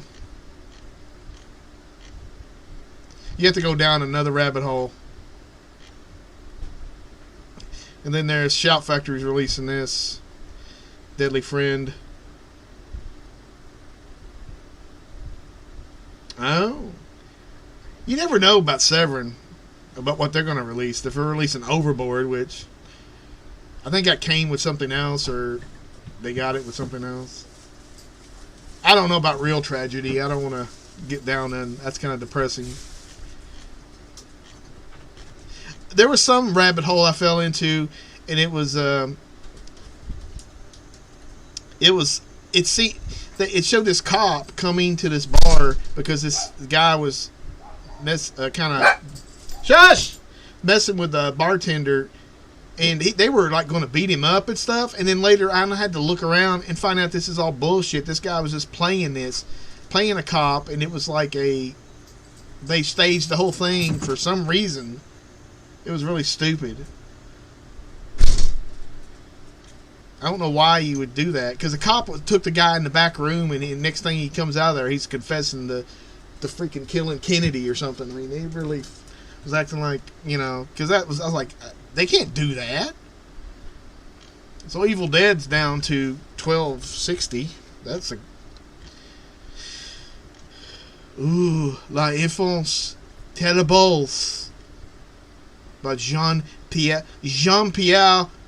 You have to go down another rabbit hole. And then there's Shout Factory's releasing this. Deadly Friend. Oh. You never know about Severin, about what they're going to release. If they're releasing Overboard, which I think that came with something else, or they got it with something else. I don't know about Real Tragedy. I don't want to get down in. That's kind of depressing. There was some rabbit hole I fell into, and it showed this cop coming to this bar because this guy was messing with the bartender, and they were like going to beat him up and stuff. And then later I had to look around and find out this is all bullshit. This guy was just playing playing a cop, and it was like they staged the whole thing for some reason. It was really stupid. I don't know why you would do that, because the cop took the guy in the back room, and the next thing he comes out of there, he's confessing the freaking killing Kennedy or something. I mean, he really was acting like, because I was like, they can't do that. So Evil Dead's down to $12.60. That's a... Ooh, La Enfance Terribles by Jean-Pierre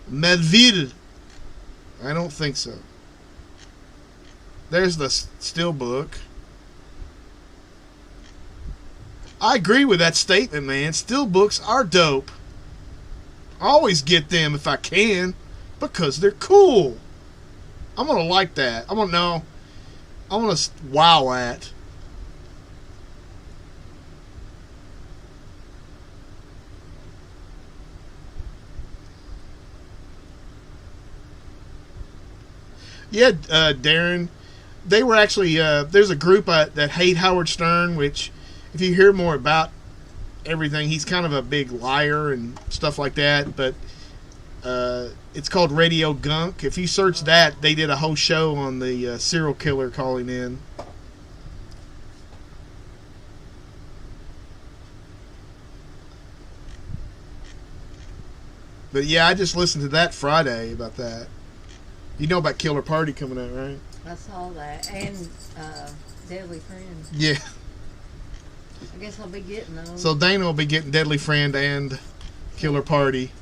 Melville. I don't think so. There's the steelbook. I agree with that statement, man. Steelbooks are dope. I always get them if I can, because they're cool. I'm gonna like that. I'm gonna wow at. Yeah, Darren. They were actually, there's a group that hate Howard Stern, which, if you hear more about everything, he's kind of a big liar and stuff like that, but it's called Radio Gunk. If you search that, they did a whole show on the serial killer calling in. But yeah, I just listened to that Friday about that. You know about Killer Party coming out, right? I saw that. And Deadly Friend. Yeah. I guess I'll be getting those. So Dana will be getting Deadly Friend and Killer Party.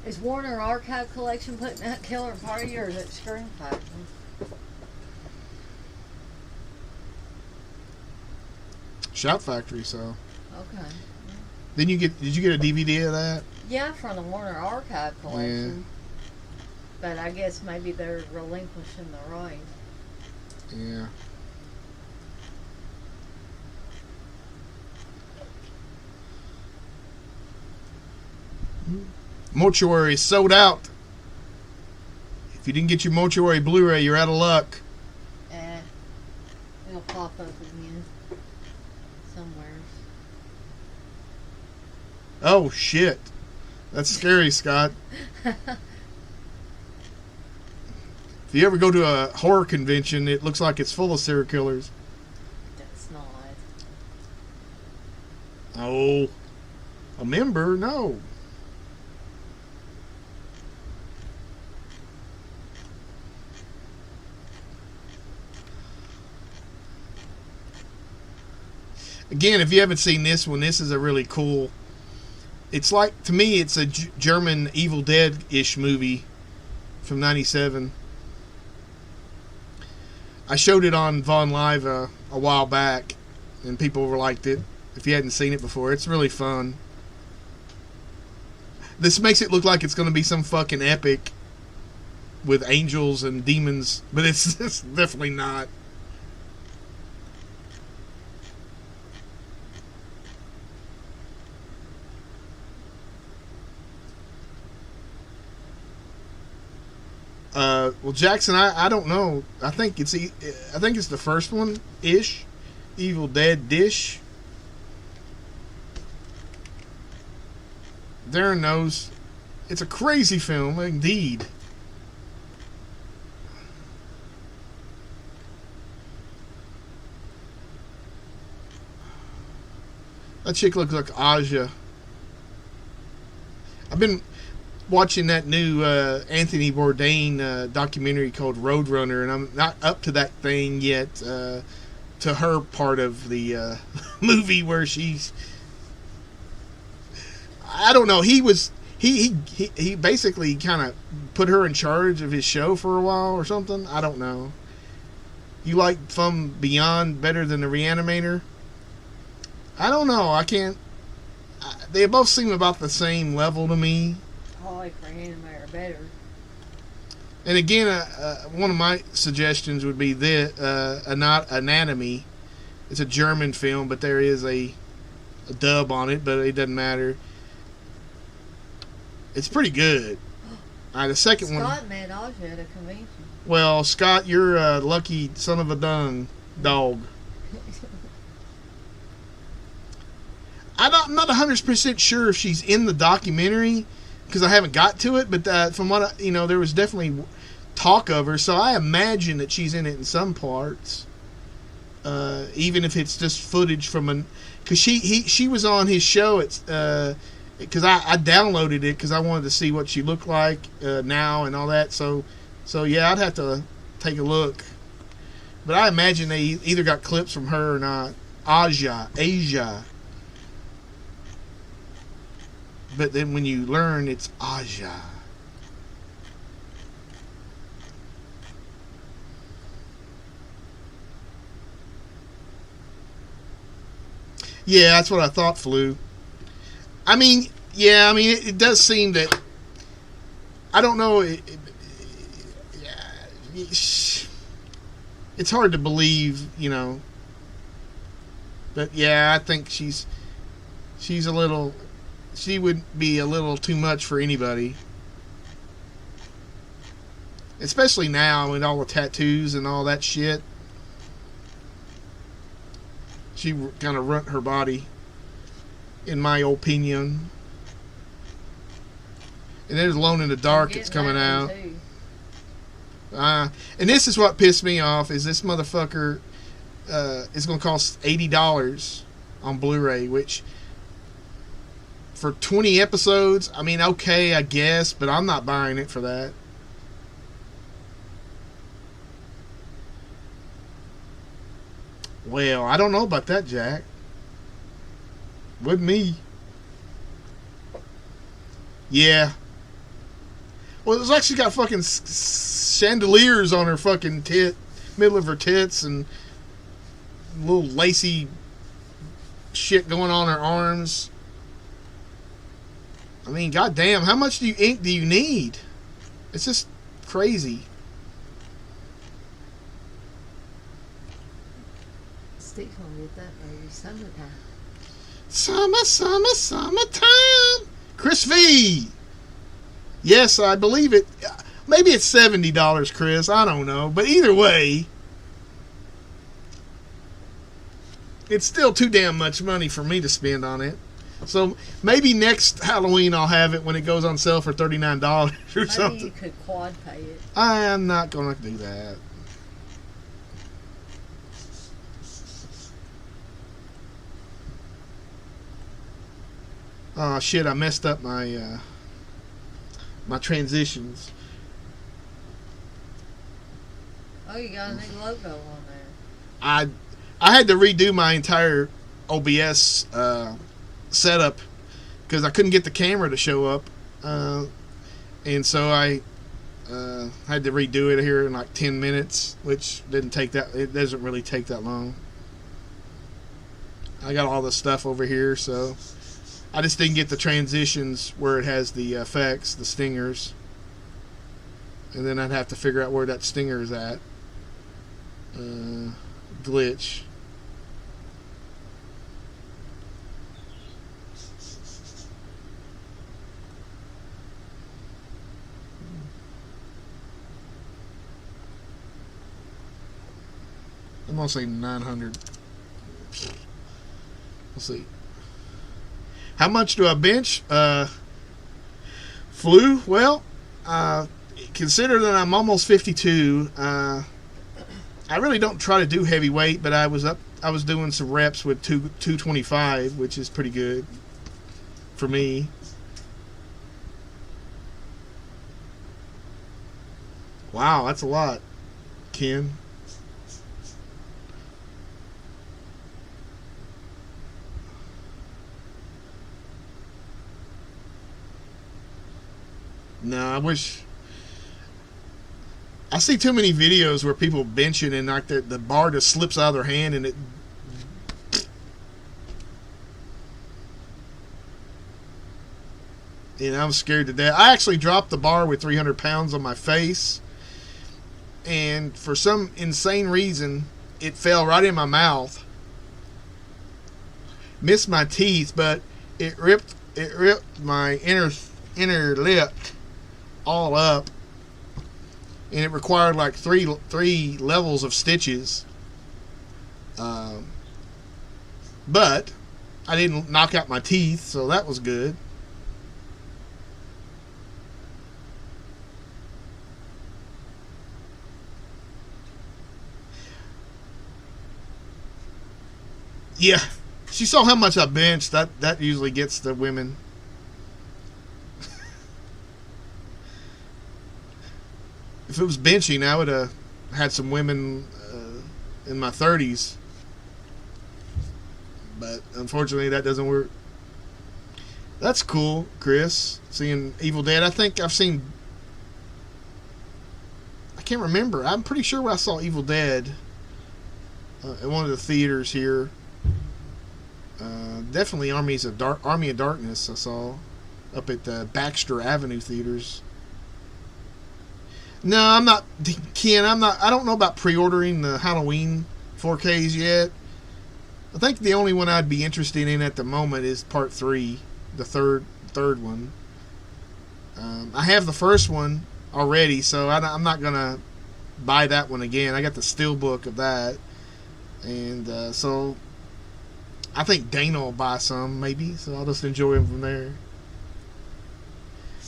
Is Warner Archive Collection putting out Killer Party, or is it Scream Factory? Shout Factory, so. Okay. Did you get a DVD of that? Yeah, from the Warner Archive Collection. But I guess maybe they're relinquishing the right. Yeah. Mortuary is sold out. If you didn't get your Mortuary Blu-ray, you're out of luck. It'll pop up again somewhere. Oh, shit. That's scary, Scott. If you ever go to a horror convention, it looks like it's full of serial killers. That's not. Oh. A member? No. Again, if you haven't seen this one, this is a really cool... It's like, to me, it's a German Evil Dead-ish movie from '97. I showed it on Vaughn Live a while back, and people liked it. If you hadn't seen it before, it's really fun. This makes it look like it's going to be some fucking epic with angels and demons, but it's definitely not. Well, Jackson, I don't know. I think it's the first one ish, Evil Dead dish. Darren knows. It's a crazy film, indeed. That chick looks like Aja. I've been watching that new Anthony Bourdain documentary called Roadrunner, and I'm not up to that thing yet, to her part of the movie where she's... I don't know. He basically kind of put her in charge of his show for a while or something. I don't know. You like From Beyond better than The Reanimator? I don't know. I can't... They both seem about the same level to me. I like Reanimator better. And again, one of my suggestions would be Anatomy. It's a German film, but there is a dub on it, but it doesn't matter. It's pretty good. The second one. Scott met Aja at a convention. Well, Scott, you're a lucky son of a dung dog. I'm not 100% sure if she's in the documentary because I haven't got to it, but from what there was definitely talk of her, so I imagine that she's in it in some parts, even if it's just footage from because she was on his show. It's because I downloaded it because I wanted to see what she looked like now and all that. So yeah, I'd have to take a look, but I imagine they either got clips from her or not. Aja. But then when you learn, it's Aja. Yeah, that's what I thought, Flew. I mean, it does seem that... I don't know... It's hard to believe, But yeah, I think she's a little... She would be a little too much for anybody. Especially now with all the tattoos and all that shit. She kind of runt her body, in my opinion. And there's Alone in the Dark that's coming out. And this is what pissed me off, is this motherfucker is going to cost $80 on Blu-ray, which... For 20 episodes, I mean, okay, I guess, but I'm not buying it for that. Well, I don't know about that, Jack. With me. Yeah. Well, it's like she's got fucking chandeliers on her fucking middle of her tits, and little lacy shit going on her arms. I mean, goddamn, how much ink do you need? It's just crazy. Steve's gonna get that baby summertime. Summertime. Chris V. Yes, I believe it. Maybe it's $70, Chris. I don't know. But either way, it's still too damn much money for me to spend on it. So maybe next Halloween I'll have it when it goes on sale for $39 or something. Maybe you could quad pay it. I am not going to do that. Oh shit! I messed up my my transitions. Oh, you got a new logo on there. I had to redo my entire OBS setup because I couldn't get the camera to show up, and so I had to redo it here in like 10 minutes, which didn't take that. It doesn't really take that long. I got all the stuff over here, so I just didn't get the transitions where it has the effects, the stingers, and then I'd have to figure out where that stinger is at. Glitch. I'm gonna say 900. Let's see. How much do I bench? Flu? Well, consider that I'm almost 52. I really don't try to do heavyweight, but I was doing some reps with 225, which is pretty good for me. Wow, that's a lot, Ken. No, I wish. I see too many videos where people benching and like the bar just slips out of their hand and it. And I'm scared to death. I actually dropped the bar with 300 pounds on my face, and for some insane reason, it fell right in my mouth. Missed my teeth, but it ripped my inner lip all up, and it required like three levels of stitches. But I didn't knock out my teeth, so that was good. Yeah, she saw how much I benched. That usually gets the women. If it was benching, I would have had some women in my 30s. But unfortunately, that doesn't work. That's cool, Chris. Seeing Evil Dead. I think I've seen... I can't remember. I'm pretty sure I saw Evil Dead at one of the theaters here. Definitely Army of Darkness I saw up at the Baxter Avenue theaters. No, I'm not, Ken. I don't know about pre-ordering the Halloween 4Ks yet. I think the only one I'd be interested in at the moment is Part 3, the third one. I have the first one already, so I'm not gonna buy that one again. I got the steelbook of that, and so I think Dana will buy some maybe. So I'll just enjoy them from there.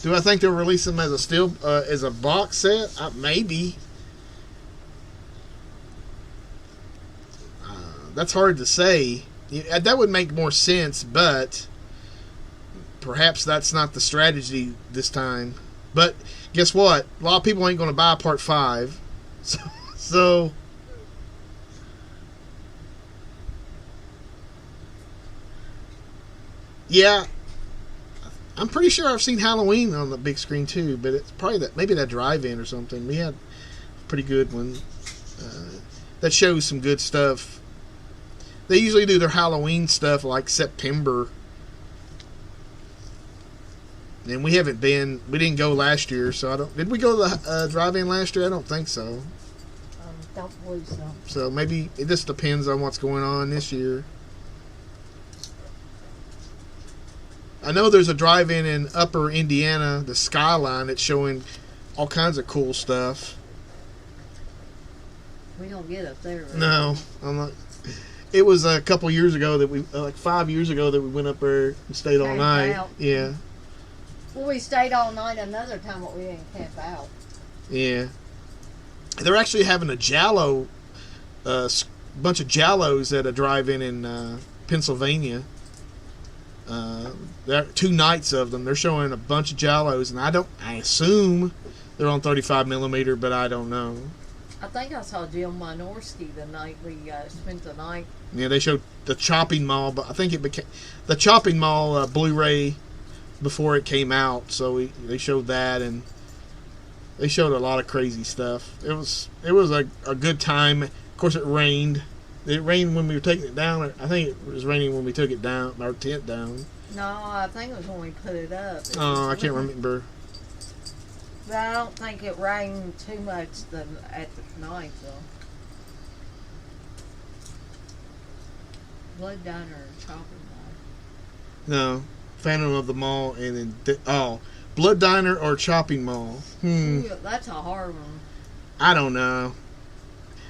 Do I think they'll release them as a box set? Maybe. That's hard to say. That would make more sense, but perhaps that's not the strategy this time. But guess what? A lot of people ain't going to buy Part 5. So yeah, I'm pretty sure I've seen Halloween on the big screen too, but it's probably maybe that drive-in or something. We had a pretty good one that shows some good stuff. They usually do their Halloween stuff like September, and we didn't go last year, so did we go to the drive-in last year? I don't think so. Don't believe so. So maybe it just depends on what's going on this year. I know there's a drive-in in Upper Indiana, the Skyline, that's showing all kinds of cool stuff. We don't get up there. Right? No, I'm not. It was a couple years ago that like 5 years ago that we went up there and stayed all night. Out. Yeah. Well, we stayed all night another time, but we didn't camp out. Yeah. They're actually having a Giallo, bunch of Giallos at a drive-in in Pennsylvania. There are 2 nights of them. They're showing a bunch of Giallos, and I assume they're on 35 millimeter, but I don't know. I think I saw Jim Minorski the night we spent the night. Yeah, they showed the Chopping Mall, but I think it became the Chopping Mall Blu-ray before it came out. So they showed that, and they showed a lot of crazy stuff. It was a good time. Of course, it rained. It rained when we were taking it down. I think it was raining when we took it down, our tent down. No, I think it was when we put it up. I can't remember. But I don't think it rained too much at the night, though. Blood Diner or Chopping Mall? No, Phantom of the Mall, and then Blood Diner or Chopping Mall. Ooh, that's a hard one. I don't know.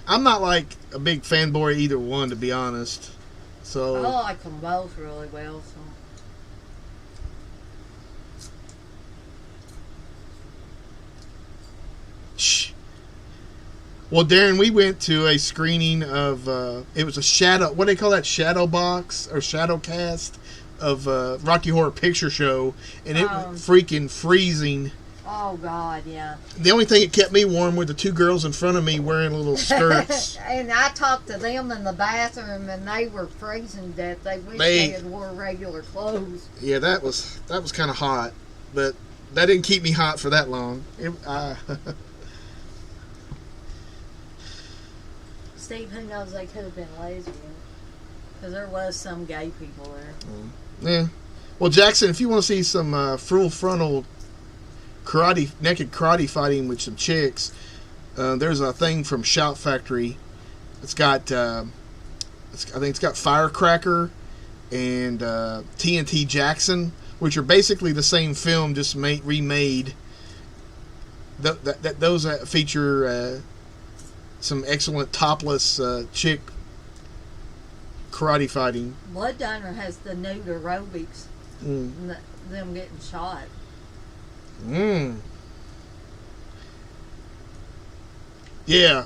I'm not like a big fanboy of either one, to be honest. So I like them both really well. So. Shh. Well, Darren, we went to a screening of it was a shadow. What do they call that? Shadow box or shadow cast of Rocky Horror Picture Show, and it was freaking freezing. Oh God, yeah. The only thing that kept me warm were the 2 girls in front of me wearing little skirts. And I talked to them in the bathroom, and they were freezing to death. They wish they had wore regular clothes. Yeah, that was kind of hot, but that didn't keep me hot for that long. Steve, who knows, they could have been lesbian. Because there was some gay people there. Yeah. Well, Jackson, if you want to see some full frontal naked karate fighting with some chicks, there's a thing from Shout Factory. It's got, I think it's got Firecracker and TNT Jackson, which are basically the same film, just remade. those feature some excellent topless chick karate fighting. Blood Diner has the nude aerobics. Mm. Them getting shot. Mm. Yeah.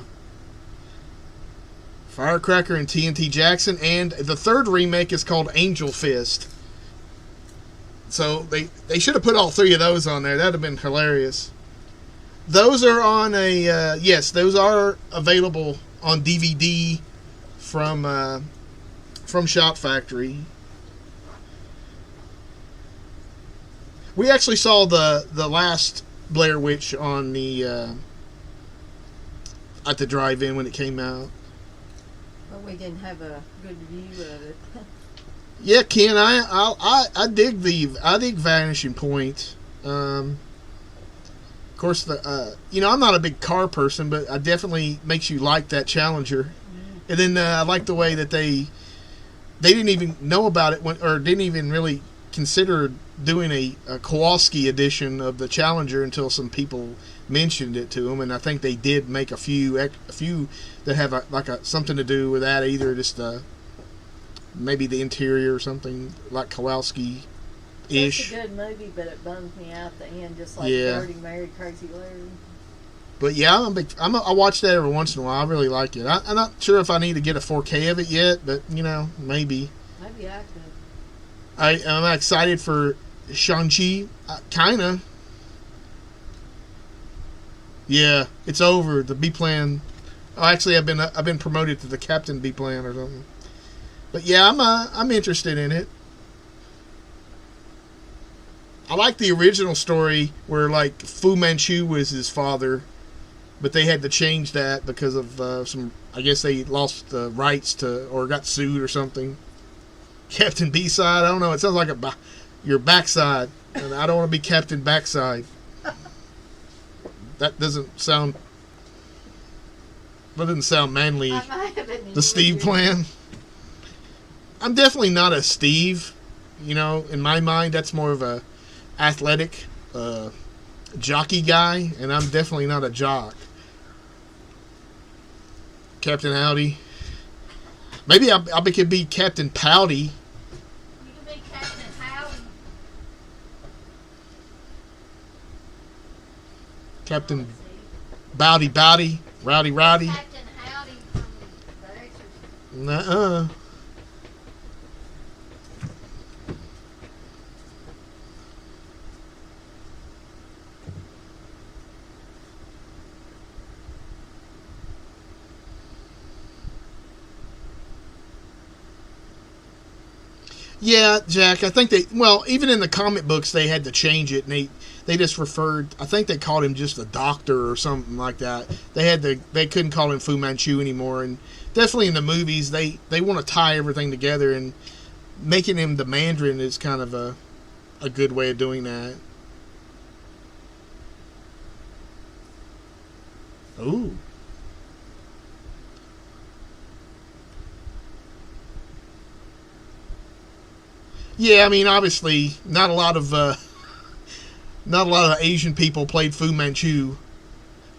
Firecracker and TNT Jackson, and the third remake is called Angel Fist. So they should have put all three of those on there. That'd have been hilarious. Those are on a yes, those are available on DVD from Shout Factory. We actually saw the last Blair Witch on the at the drive-in when it came out. But we didn't have a good view of it. Yeah, Ken, I dig Vanishing Point. Of course, I'm not a big car person, but I definitely makes you like that Challenger. And then I like the way that they didn't even know about it or didn't even really consider doing a Kowalski edition of the Challenger until some people mentioned it to them, and I think they did make a few that have something to do with that, either just maybe the interior or something like Kowalski ish. It's a good movie, but it bums me out at the end, just like Yeah. Dirty Mary, Crazy Larry. But yeah, I watch that every once in a while. I really like it. I'm not sure if I need to get a 4K of it yet, but maybe. Maybe I could. I'm excited for Shang-Chi. Kinda. Yeah, it's over. The B plan. Oh, actually, I've been promoted to the Captain B plan or something. But yeah, I'm interested in it. I like the original story where like Fu Manchu was his father, but they had to change that because of some. I guess they lost the rights to or got sued or something. Captain B-side. I don't know. It sounds like your backside, and I don't want to be Captain Backside. That doesn't sound. That doesn't sound manly. I might have been The Steve plan. I'm definitely not a Steve. In my mind, that's more of a athletic, jockey guy, and I'm definitely not a jock. Captain Howdy. Maybe I could be Captain Pouty. You can be Captain Howdy. Captain Bowdy, Rowdy. Captain Howdy from The Exorcist. Nuh-uh. Yeah, Jack, I think even in the comic books they had to change it, and they just referred, I think they called him just a doctor or something like that. They couldn't call him Fu Manchu anymore, and definitely in the movies they want to tie everything together, and making him the Mandarin is kind of a good way of doing that. Ooh. Yeah, I mean, obviously, not a lot of Asian people played Fu Manchu.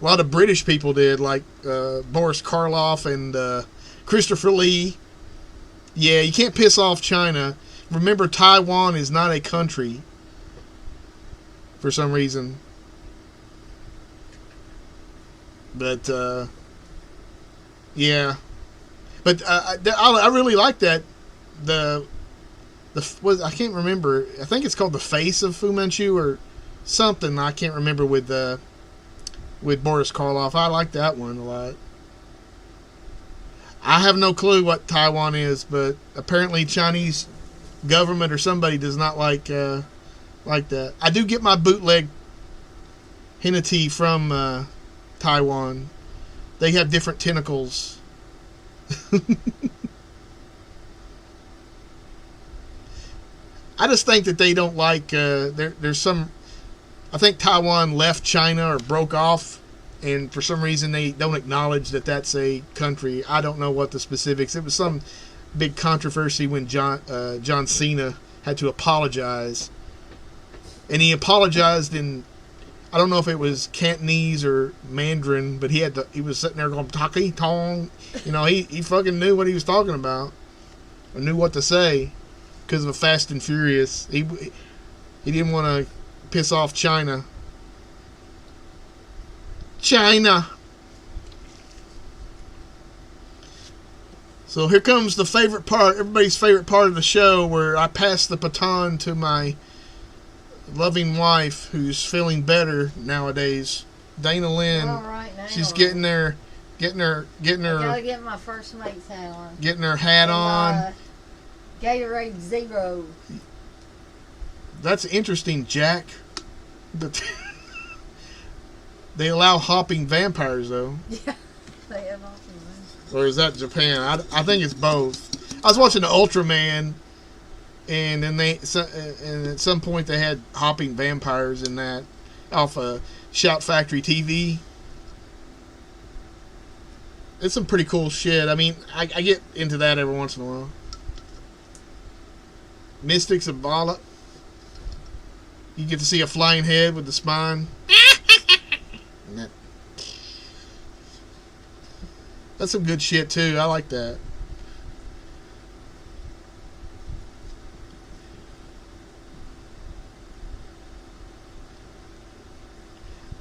A lot of British people did, like Boris Karloff and Christopher Lee. Yeah, you can't piss off China. Remember, Taiwan is not a country for some reason. But yeah, but I really like that I can't remember. I think it's called The Face of Fu Manchu or something. I can't remember with Boris Karloff. I like that one a lot. I have no clue what Taiwan is, but apparently Chinese government or somebody does not like that. I do get my bootleg Hennity from Taiwan. They have different tentacles. I just think that they don't like. There's some. I think Taiwan left China or broke off, and for some reason they don't acknowledge that that's a country. I don't know what the specifics. It was some big controversy when John Cena had to apologize, and he apologized in. I don't know if it was Cantonese or Mandarin, but he was sitting there going taki tong. You know, he fucking knew what he was talking about, or knew what to say, because of Fast and Furious. He didn't want to piss off China. China. So here comes the favorite part, everybody's favorite part of the show, where I pass the baton to my loving wife, who's feeling better nowadays, Dana Lynn. All right now. She's getting her, I gotta get my first mate's hat on. getting her hat on. Gatorade Zero. That's interesting, Jack. But they allow hopping vampires, though. Yeah, they have all Or is that Japan? I think it's both. I was watching the Ultraman, and then and at some point they had hopping vampires in that off of Shout Factory TV. It's some pretty cool shit. I mean, I get into that every once in a while. Mystics of Vala. You get to see a flying head with the spine. That's some good shit too. I like that.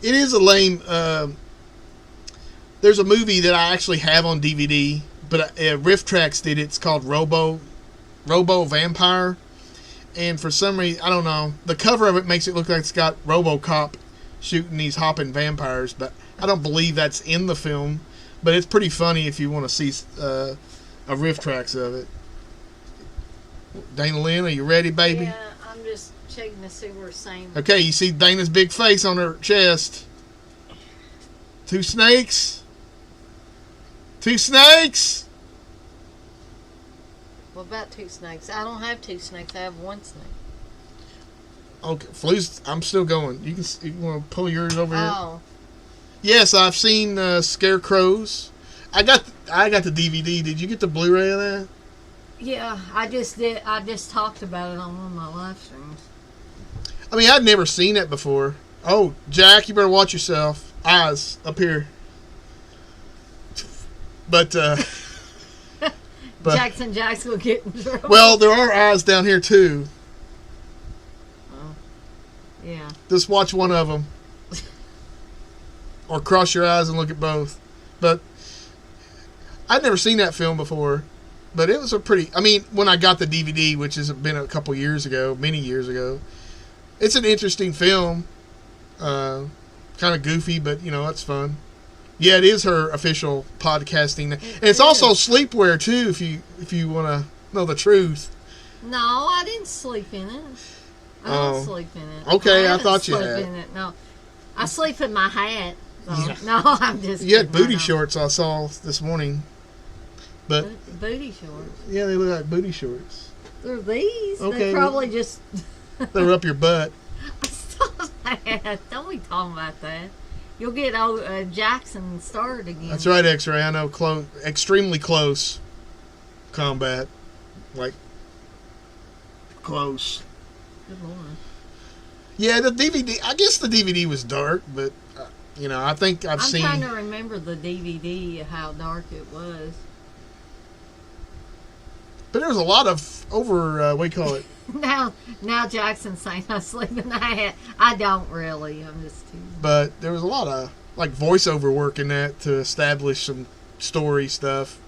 It is a lame. There's a movie that I actually have on DVD, but Riff Tracks did it. It's called Robo Vampire, and for some reason, I don't know, the cover of it makes it look like it's got RoboCop shooting these hopping vampires, but I don't believe that's in the film. But it's pretty funny if you want to see a Riff Tracks of it. Dana Lynn, are you ready, baby? Yeah, I'm just checking to see where same. Okay, you see Dana's big face on her chest. 2 snakes. 2 snakes. What about 2 snakes? I don't have 2 snakes. I have 1 snake. Okay, Flu's, I'm still going. You want to pull yours over here? Oh. Yes, I've seen Scarecrows. I got the DVD. Did you get the Blu-ray of that? Yeah, I just did. I just talked about it on one of my live streams. I mean, I'd never seen it before. Oh, Jack, you better watch yourself. Eyes up here. But Jackson will get in trouble. well, there are eyes down here too. Oh, yeah. Just watch one of them. Or cross your eyes and look at both. But I'd never seen that film before. But it was a pretty... I mean, when I got the DVD, which has been a couple years ago, many years ago, it's an interesting film. Kind of goofy, but, you know, it's fun. Yeah, it is her official podcasting. And it's also sleepwear, too, if you want to know the truth. No, I didn't sleep in it. I don't sleep in it. Okay, I haven't thought you slept had. in it. No, I sleep in my hat. So. Yeah. No, I'm just You had kidding. booty shorts I saw this morning. But, Booty shorts. yeah, they look like booty shorts. They're these. Okay. They're probably just... They're up your butt. Stop that. Don't be talking about that. You'll get old Jackson started again. That's right, X-Ray. I know, extremely close combat. Like, close. Good Lord. Yeah, the DVD, I guess the DVD was dark, but, you know, I think I'm seen... trying to remember the DVD, how dark it was. But there was a lot of what do you call it? Now Jackson's saying I sleep in the hat. I don't really. I'm just teasing. But there was a lot of, like, voiceover work in that to establish some story stuff.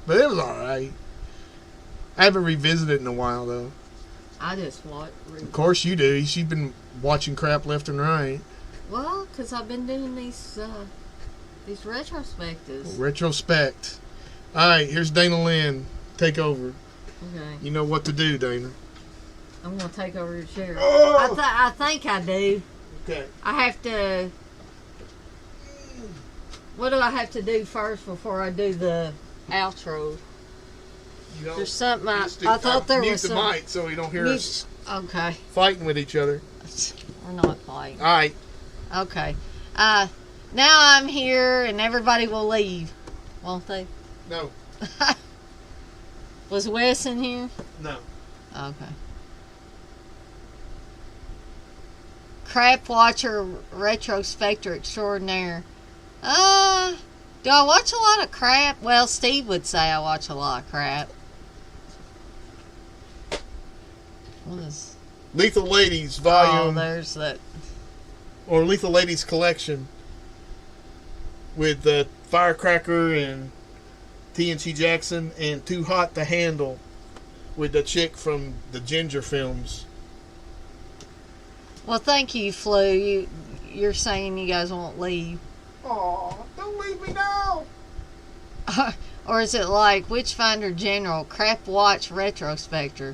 But it was alright. I haven't revisited it in a while, though. I just watch. Of course you do. You've been watching crap left and right. Well, because I've been doing these retrospectives. Retrospect. Alright, here's Dana Lynn. Take over. Okay. You know what to do, Dana. I'm going to take over your chair. Oh! I think I do. Okay. I have to... What do I have to do first before I do the outro? You know, There's something I just thought there mute was the some... mic so you don't hear us Okay. fighting with each other. We're not fighting. All right. Okay. Now I'm here and everybody will leave. Won't they? No. Was Wes in here? No. Okay. crap watcher retrospector extraordinaire. Do I watch a lot of crap? Well, Steve would say I watch a lot of crap. What is... Lethal Ladies Oh, volume, there's that. or Lethal Ladies collection, with Firecracker and TNT Jackson, and Too Hot to Handle with the chick from the Ginger films. Well, thank you, Flu. You're saying you guys won't leave. Oh, don't leave me now. Or is it like Witchfinder General, Crap Watch Retrospector?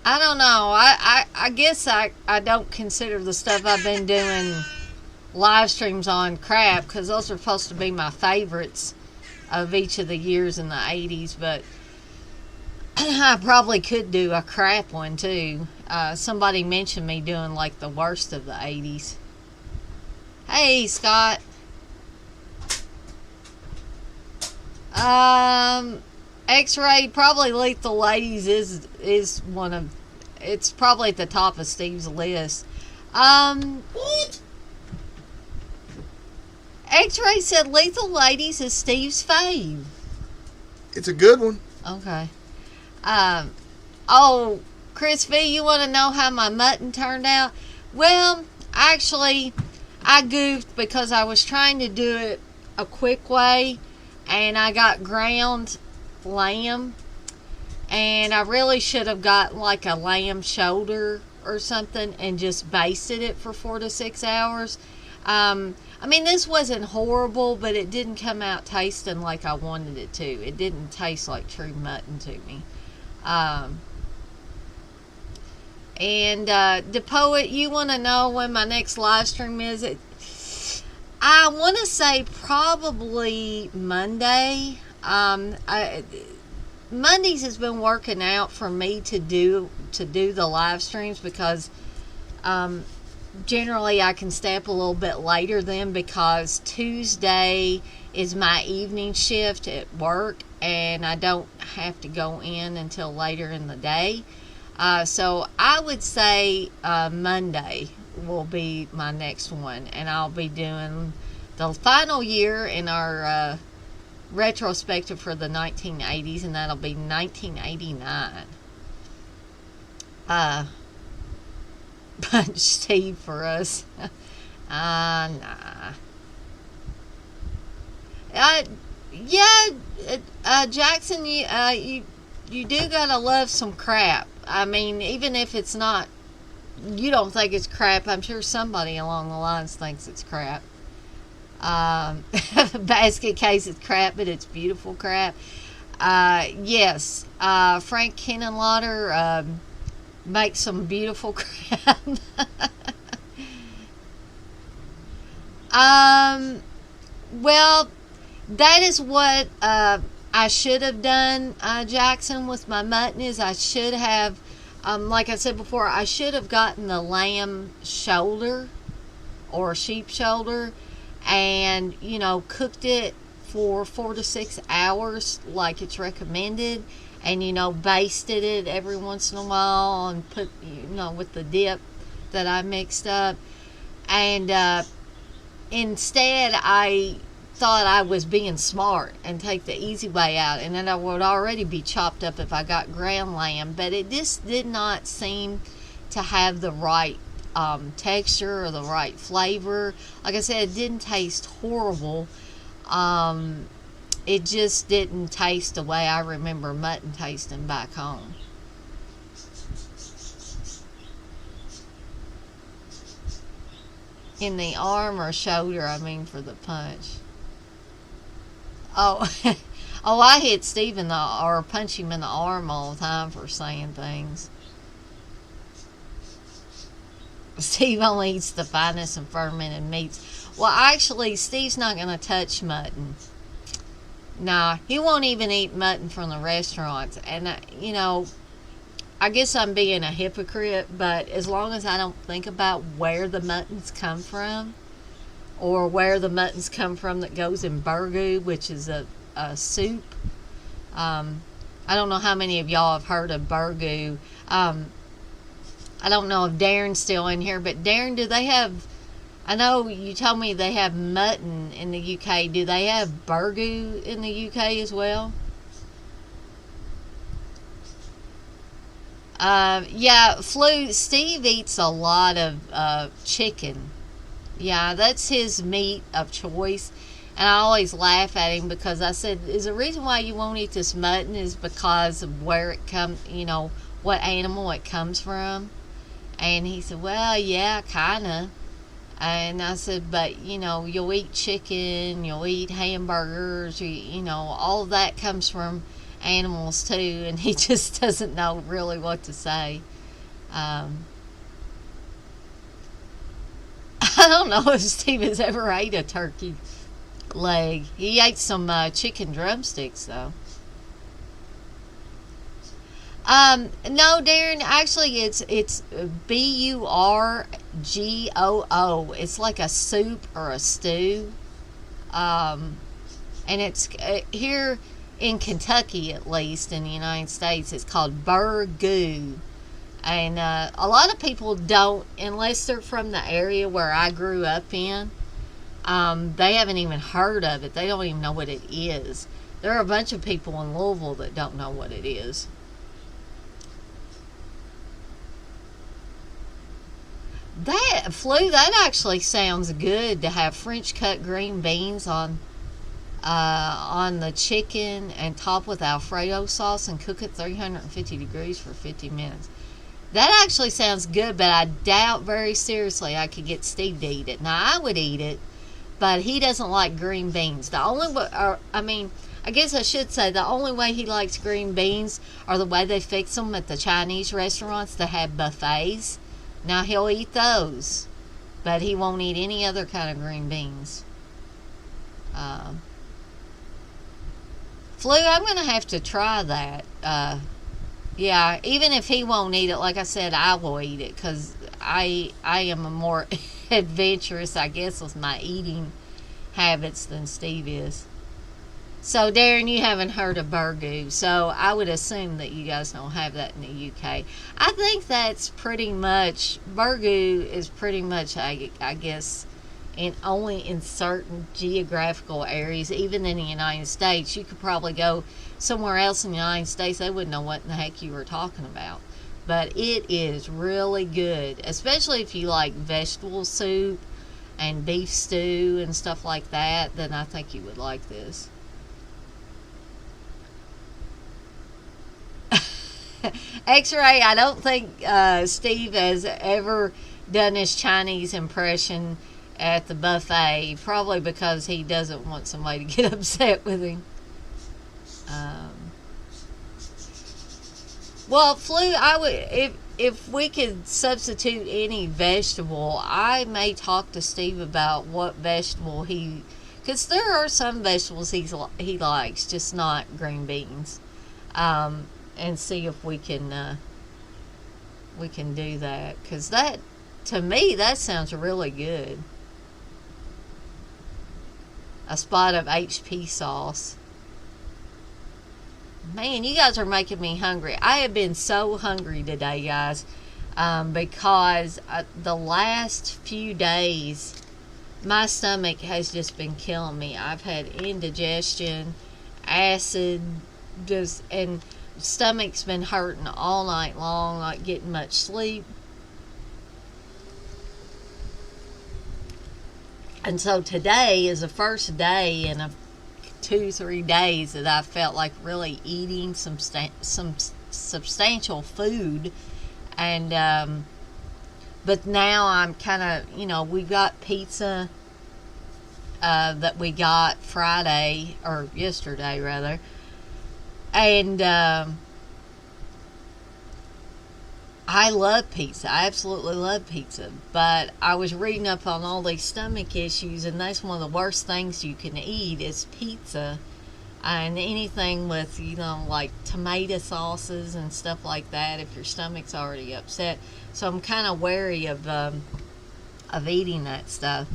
I don't know. I guess I don't consider the stuff I've been doing live streams on crap, because those are supposed to be my favorites of each of the years in the 80s, but I probably could do a crap one too. Somebody mentioned me doing like the worst of the 80s. Hey, Scott. X-Ray, probably Lethal Ladies is one of... It's probably at the top of Steve's list. What? X-Ray said Lethal Ladies is Steve's fave. It's a good one. Okay. Oh, Chris V, you want to know how my mutton turned out? Well, actually, I goofed because I was trying to do it a quick way, and I got ground lamb, and I really should have got like a lamb shoulder or something and just basted it for 4 to 6 hours. I mean, this wasn't horrible, but it didn't come out tasting like I wanted it to. It didn't taste like true mutton to me. And the poet, you want to know when my next live stream is? I want to say probably Monday. Mondays has been working out for me to do the live streams because generally I can stay up a little bit later then, because Tuesday is my evening shift at work and I don't have to go in until later in the day. So I would say Monday will be my next one, and I'll be doing the final year in our retrospective for the 1980s, and that'll be 1989. Punch Steve for us. Nah. Yeah, Jackson, you do gotta love some crap. I mean, even if it's not, you don't think it's crap, I'm sure somebody along the lines thinks it's crap. Basket case is crap, but it's beautiful crap. Yes, Frank Kennenlotter makes some beautiful crap. Well, that is what I should have done, Jackson, with my mutton. Is I should have, like I said before, I should have gotten the lamb shoulder or sheep shoulder and, cooked it for 4 to 6 hours like it's recommended, and, basted it every once in a while and put, with the dip that I mixed up. And instead, I thought I was being smart and take the easy way out, and then I would already be chopped up if I got ground lamb, but it just did not seem to have the right texture or the right flavor. Like I said, it didn't taste horrible. It just didn't taste the way I remember mutton tasting back home. In the arm or shoulder, I mean, for the punch. Oh, I hit Steve or punch him in the arm all the time for saying things. Steve only eats the finest and fermented meats. Well, actually, Steve's not going to touch mutton. Nah, he won't even eat mutton from the restaurants. And, I guess I'm being a hypocrite, but as long as I don't think about where the muttons come from, or where the muttons come from that goes in burgoo, which is a soup. I don't know how many of y'all have heard of burgoo. I don't know if Darren's still in here, but Darren, do they have? I know you told me they have mutton in the UK. Do they have burgoo in the UK as well? Yeah, Steve eats a lot of chicken. Yeah, that's his meat of choice. And I always laugh at him because I said, is the reason why you won't eat this mutton is because of where it comes, what animal it comes from? And he said, well, yeah, kind of. And I said, but, you'll eat chicken, you'll eat hamburgers, all of that comes from animals too. And he just doesn't know really what to say. I don't know if Steve has ever ate a turkey leg. He ate some chicken drumsticks, though. No, Darren, actually it's BURGOO. It's like a soup or a stew. And it's here in Kentucky, at least in the United States, it's called burgoo. And a lot of people don't, unless they're from the area where I grew up in, they haven't even heard of it. They don't even know what it is. There are a bunch of people in Louisville that don't know what it is. That actually sounds good, to have French cut green beans on the chicken and top with Alfredo sauce and cook it 350 degrees for 50 minutes. That actually sounds good, but I doubt very seriously I could get Steve to eat it. Now, I would eat it, but he doesn't like green beans. I guess I should say the only way he likes green beans are the way they fix them at the Chinese restaurants that have buffets. Now, he'll eat those, but he won't eat any other kind of green beans. Flu, I'm going to have to try that. Yeah, even if he won't eat it, like I said, I will eat it, because I am a more adventurous, I guess, with my eating habits than Steve is. So, Darren, you haven't heard of burgoo, so I would assume that you guys don't have that in the UK. I think that's pretty much, burgoo is pretty much, I guess, only in certain geographical areas. Even in the United States, you could probably go somewhere else in the United States, they wouldn't know what in the heck you were talking about. But it is really good, especially if you like vegetable soup and beef stew and stuff like that, then I think you would like this. X-Ray, I don't think Steve has ever done his Chinese impression at the buffet, probably because he doesn't want somebody to get upset with him. Well, Flu, I would, if we could substitute any vegetable, I may talk to Steve about what vegetable because there are some vegetables he likes, just not green beans. And see if we can do that, because that, to me, that sounds really good. A spot of HP sauce. Man, you guys are making me hungry. I have been so hungry today, guys, because the last few days my stomach has just been killing me. I've had indigestion, acid, and stomach's been hurting all night long, not getting much sleep. And so today is the first day in 2-3 days that I felt like really eating some substantial food. And but now I'm kind of, we got pizza that we got Friday, or yesterday rather. And I love pizza. I absolutely love pizza. But I was reading up on all these stomach issues, and that's one of the worst things you can eat is pizza. And anything with, like tomato sauces and stuff like that, if your stomach's already upset. So I'm kind of wary of eating that stuff.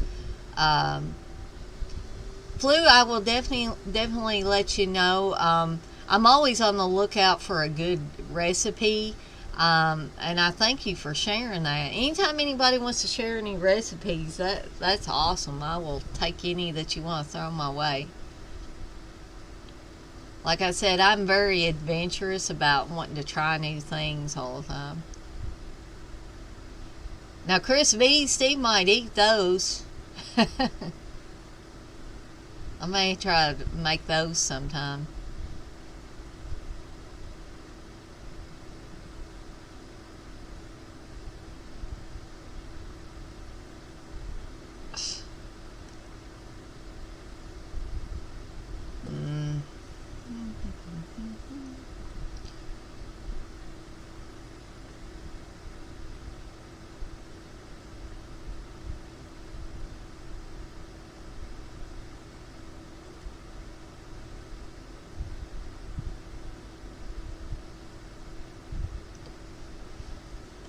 Flu, I will definitely let you know. I'm always on the lookout for a good recipe. And I thank you for sharing that. Anytime anybody wants to share any recipes, that's awesome. I will take any that you want to throw my way. Like I said, I'm very adventurous about wanting to try new things all the time. Now, Chris V, Steve might eat those. I may try to make those sometime.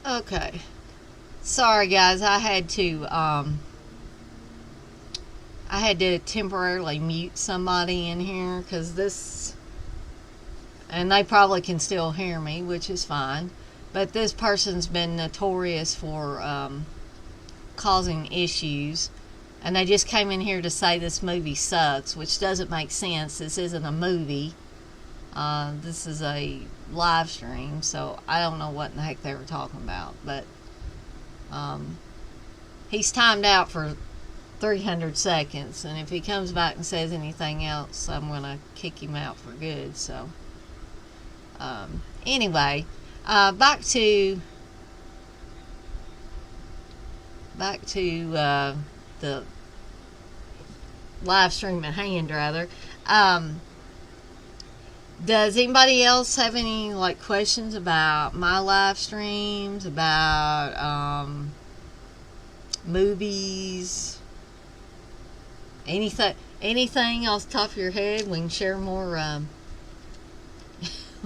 Okay. Sorry guys, I had to temporarily mute somebody in here because this, and they probably can still hear me, which is fine, but this person's been notorious for causing issues, and they just came in here to say this movie sucks, which doesn't make sense. This isn't a movie. This is a live stream, so I don't know what in the heck they were talking about, but he's timed out for 300 seconds, and if he comes back and says anything else, I'm gonna kick him out for good. So anyway, back to the live stream at hand, rather. Does anybody else have any questions about my live streams, about movies, anything off the top of your head? We can share more.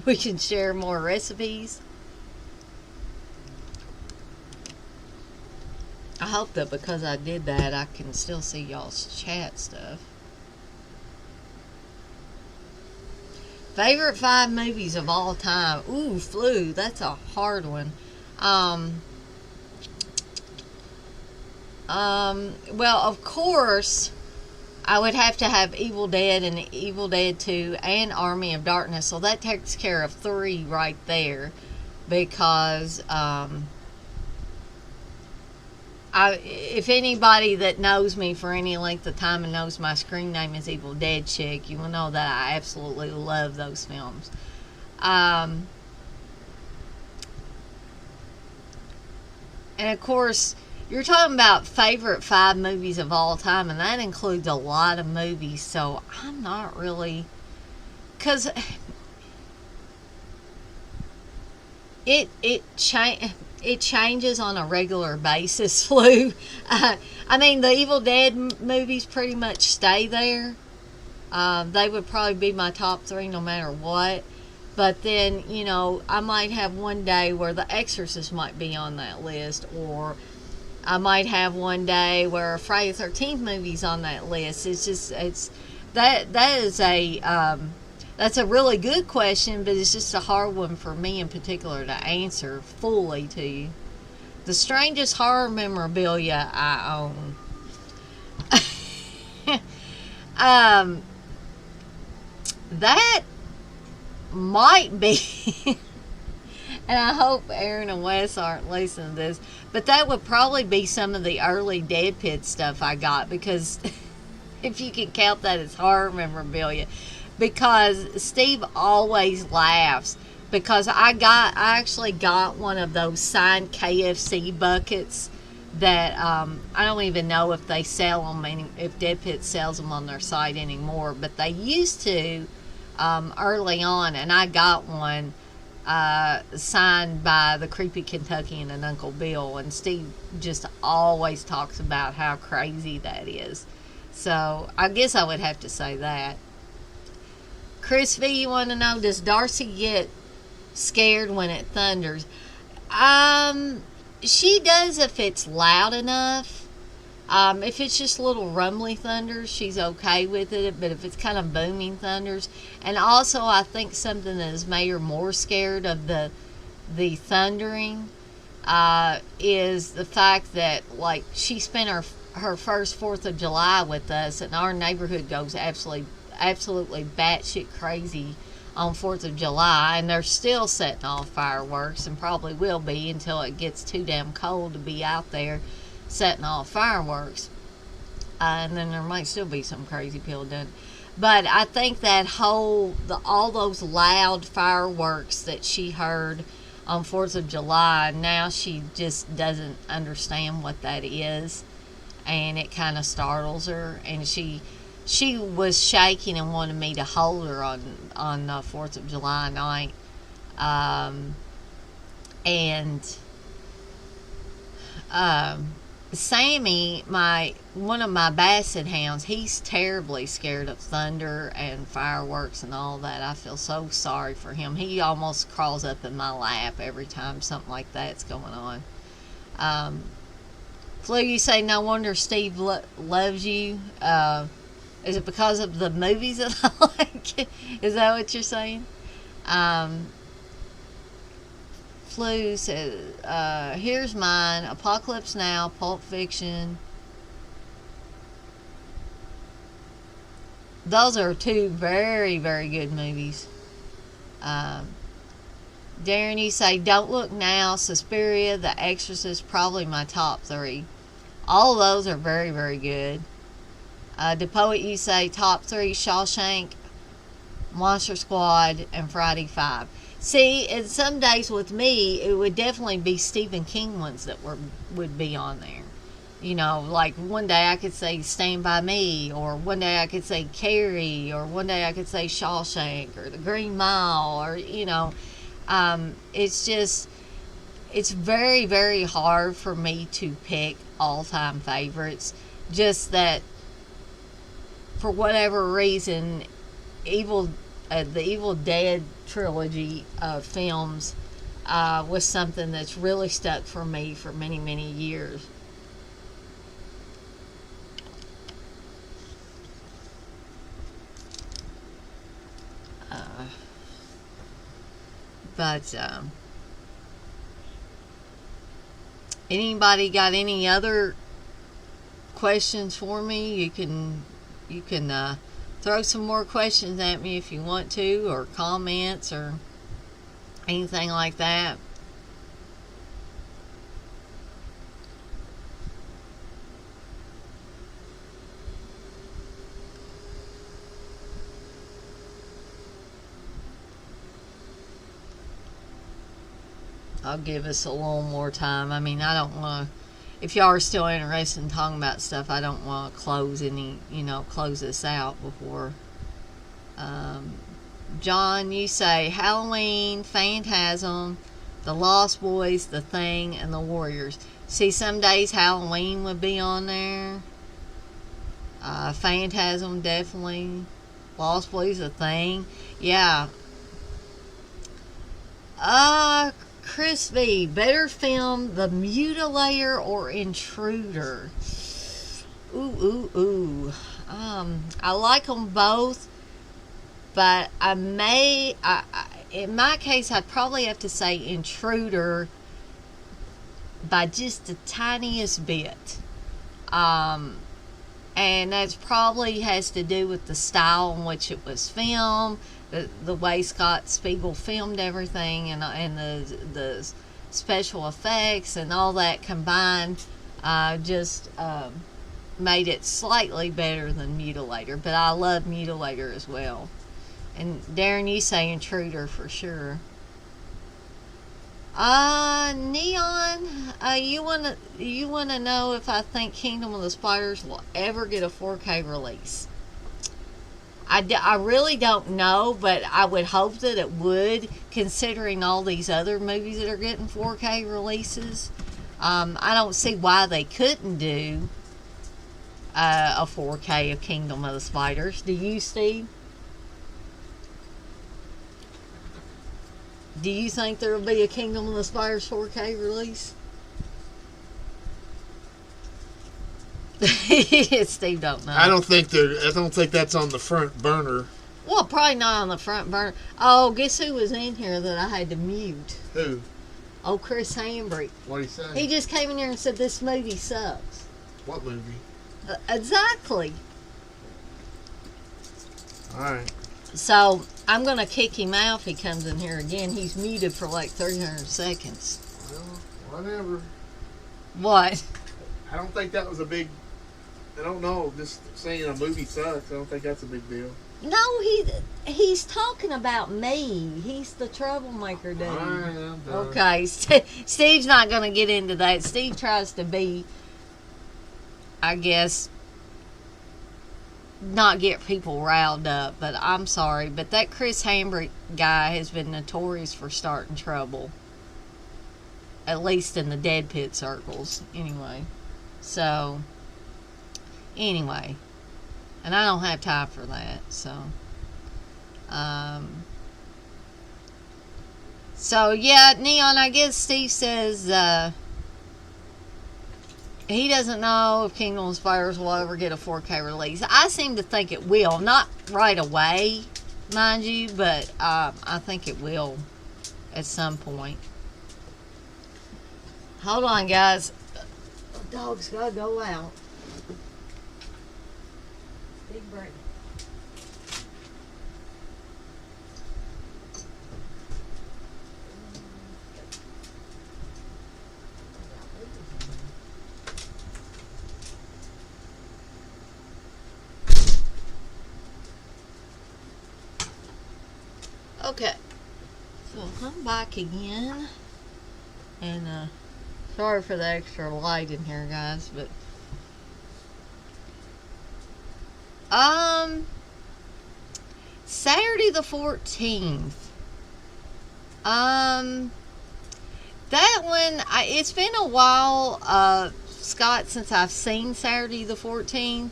We can share more recipes. I hope that because I did that, I can still see y'all's chat stuff. Favorite 5 movies of all time. Ooh, Flu. That's a hard one. Well, of course, I would have to have Evil Dead and Evil Dead 2 and Army of Darkness. So that takes care of 3 right there. Because, if anybody that knows me for any length of time and knows my screen name is Evil Dead Chick, you will know that I absolutely love those films. And of course, you're talking about favorite 5 movies of all time, and that includes a lot of movies, so I'm not really, because it changes on a regular basis, Flu. I mean, the Evil Dead movies pretty much stay there. They would probably be my top 3 no matter what. But then, I might have one day where The Exorcist might be on that list, or I might have one day where a Friday the 13th movie's on that list. That's a really good question, but it's just a hard one for me in particular to answer fully to you. The strangest horror memorabilia I own. That might be, and I hope Aaron and Wes aren't listening to this, but that would probably be some of the early Dead Pit stuff I got, because if you can count that as horror memorabilia. Because Steve always laughs because I actually got one of those signed KFC buckets that I don't even know if they sell them, if Dead Pit sells them on their site anymore, but they used to early on, and I got one signed by the Creepy Kentuckian and Uncle Bill, and Steve just always talks about how crazy that is. So I guess I would have to say that. Chris V, you want to know, does Darcy get scared when it thunders? She does if it's loud enough. If it's just little rumbly thunders, she's okay with it. But if it's kind of booming thunders, and also I think something that has made her more scared of the the thundering is the fact that, like, she spent her first 4th of July with us, and our neighborhood goes absolutely batshit crazy on 4th of July, and they're still setting off fireworks, and probably will be until it gets too damn cold to be out there setting off fireworks. And then there might still be some crazy people doing it. But I think that all those loud fireworks that she heard on 4th of July, now she just doesn't understand what that is, and it kind of startles her, and she was shaking and wanted me to hold her on 4th of July night. Sammy, one of my basset hounds, he's terribly scared of thunder and fireworks and all that. I feel so sorry for him. He almost crawls up in my lap every time something like that's going on. Flu, you say no wonder Steve loves you. Is it because of the movies that I like? Is that what you're saying? Flu says, here's mine. Apocalypse Now, Pulp Fiction. Those are 2 very, very good movies. Darren, you say, Don't Look Now, Suspiria, The Exorcist, probably my top 3. All of those are very, very good. The Poet, you say, top 3, Shawshank, Monster Squad, and Friday 5. See, and some days with me, it would definitely be Stephen King ones that would be on there. You know, like one day I could say Stand By Me, or one day I could say Carrie, or one day I could say Shawshank, or The Green Mile, or, you know, it's very, very hard for me to pick all-time favorites. Just that, for whatever reason, the Evil Dead trilogy of films was something that's really stuck for me for many, many years. But anybody got any other questions for me? You can throw some more questions at me if you want to, or comments, or anything like that. I'll give us a little more time. I mean, I don't want to, if y'all are still interested in talking about stuff, I don't want to close this out before. John, you say Halloween, Phantasm, The Lost Boys, The Thing, and The Warriors. See, some days Halloween would be on there. Phantasm, definitely. Lost Boys, The Thing. Yeah. Chris V, better film The Mutilator or Intruder? Ooh. I like them both, but in my case, I'd probably have to say Intruder by just the tiniest bit. And that probably has to do with the style in which it was filmed, the way Scott Spiegel filmed everything, and the special effects and all that combined just made it slightly better than Mutilator. But I love Mutilator as well. And Darren, you say Intruder for sure. Neon, you wanna know if I think Kingdom of the Spiders will ever get a 4K release? I really don't know, but I would hope that it would, considering all these other movies that are getting 4K releases. I don't see why they couldn't do a 4K of Kingdom of the Spiders. Do you, Steve? Do you think there will be a Kingdom of the Spiders 4K release? Steve don't know. I don't think that's on the front burner. Well, probably not on the front burner. Oh, guess who was in here that I had to mute? Who? Oh, Chris Hambry. What'd he say? He just came in here and said this movie sucks. What movie? Exactly. Alright. So, I'm going to kick him out if he comes in here again. He's muted for like 300 seconds. Well, whatever. What? I don't think that was a big. I don't know. Just saying a movie sucks. I don't think that's a big deal. No, he's talking about me. He's the troublemaker dude. Alright, I'm done. Okay, Steve's not going to get into that. Steve tries to be, I guess, not get people riled up, but I'm sorry. But that Chris Hambry guy has been notorious for starting trouble. At least in the DEADPIT circles, anyway. So, anyway. And I don't have time for that, so. So, yeah, Neon, I guess Steve says he doesn't know if Kingdom of Spiders will ever get a 4K release. I seem to think it will. Not right away, mind you, but I think it will at some point. Hold on, guys. The dog's got to go out. Big break. Okay, so I'm back again, and sorry for the extra light in here, guys, but Saturday the 14th, that one, it's been a while, Scott, since I've seen Saturday the 14th.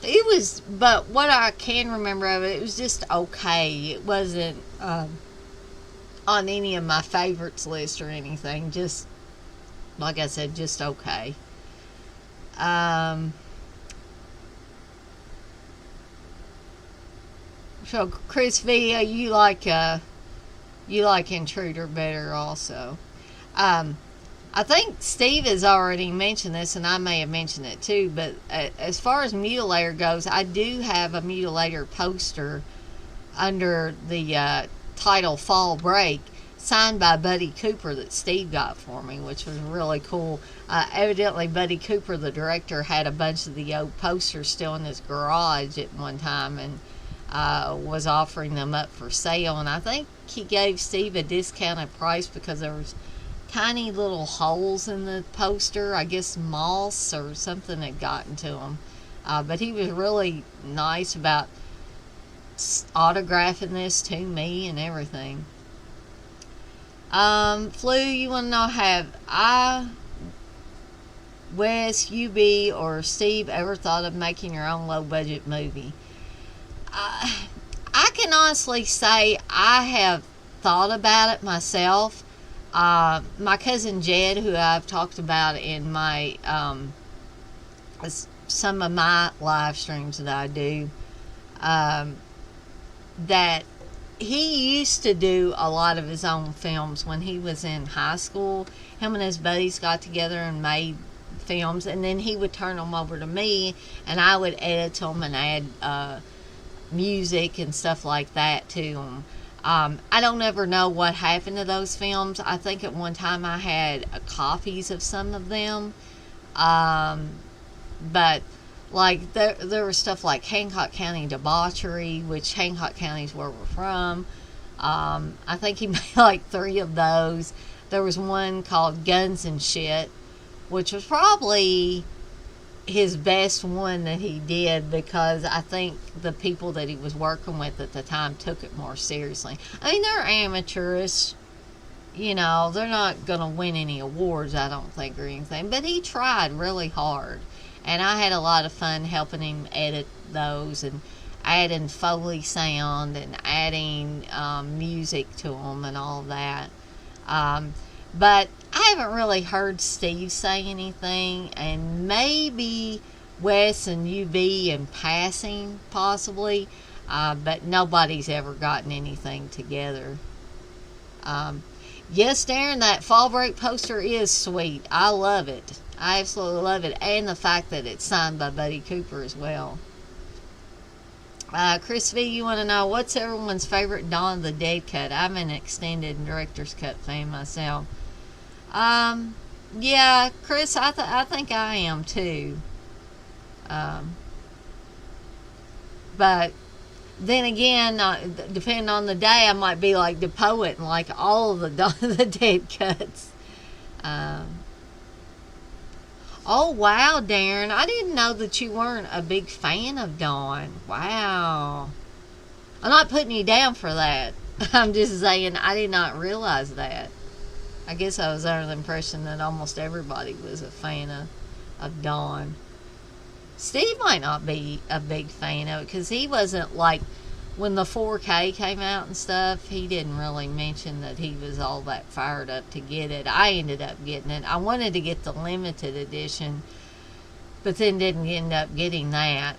It was, but what I can remember of it, it was just okay. It wasn't on any of my favorites list or anything. Just, like I said, just okay. So Chris V, you like Intruder better also. I think Steve has already mentioned this, and I may have mentioned it too, but as far as Mutilator goes, I do have a Mutilator poster under the title Fall Break, signed by Buddy Cooper, that Steve got for me, which was really cool. Evidently, Buddy Cooper, the director, had a bunch of the old posters still in his garage at one time, and was offering them up for sale, and I think he gave Steve a discounted price because there was tiny little holes in the poster. I guess moss or something had gotten to him. But he was really nice about autographing this to me and everything. Flu, you want to know, have I, Wes, UB, or Steve ever thought of making your own low-budget movie? I can honestly say I have thought about it myself. My cousin Jed, who I've talked about in my some of my live streams that I do, that he used to do a lot of his own films when he was in high school. Him and his buddies got together and made films, and then he would turn them over to me, and I would edit them and add music and stuff like that to them. I don't ever know what happened to those films. I think at one time I had copies of some of them. But, like, there was stuff like Hancock County Debauchery, which Hancock County is where we're from. I think he made like 3 of those. There was one called Guns and Shit, which was probably his best one that he did, because I think the people that he was working with at the time took it more seriously. I mean, they're amateurish, you know, they're not going to win any awards, I don't think, or anything, but he tried really hard, and I had a lot of fun helping him edit those and adding Foley sound and adding music to them and all that. But I haven't really heard Steve say anything, and maybe Wes and UB in passing, possibly, but nobody's ever gotten anything together. Yes, Darren, that fall break poster is sweet. I love it. I absolutely love it. And the fact that it's signed by Buddy Cooper as well. Chris V, you want to know what's everyone's favorite Dawn of the Dead cut? I'm an extended and director's cut fan myself. Yeah, Chris, I think I am too. But then again, depending on the day, I might be like the poet and like all of the Dawn of the Dead cuts. Oh, wow, Darren. I didn't know that you weren't a big fan of Dawn. Wow. I'm not putting you down for that. I'm just saying I did not realize that. I guess I was under the impression that almost everybody was a fan of Dawn. Steve might not be a big fan of it because he wasn't like, when the 4K came out and stuff, he didn't really mention that he was all that fired up to get it. I ended up getting it. I wanted to get the limited edition, but then didn't end up getting that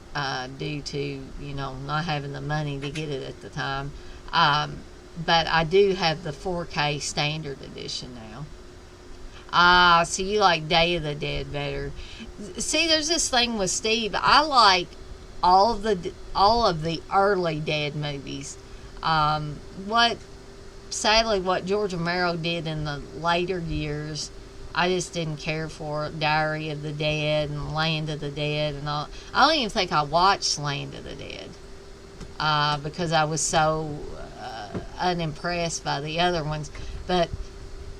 due to, not having the money to get it at the time. But I do have the 4K standard edition now. So you like Day of the Dead better. See, there's this thing with Steve. I like all of the early Dead movies. Sadly, what George Romero did in the later years, I just didn't care for. Diary of the Dead and Land of the Dead and all. I don't even think I watched Land of the Dead because I was so unimpressed by the other ones. But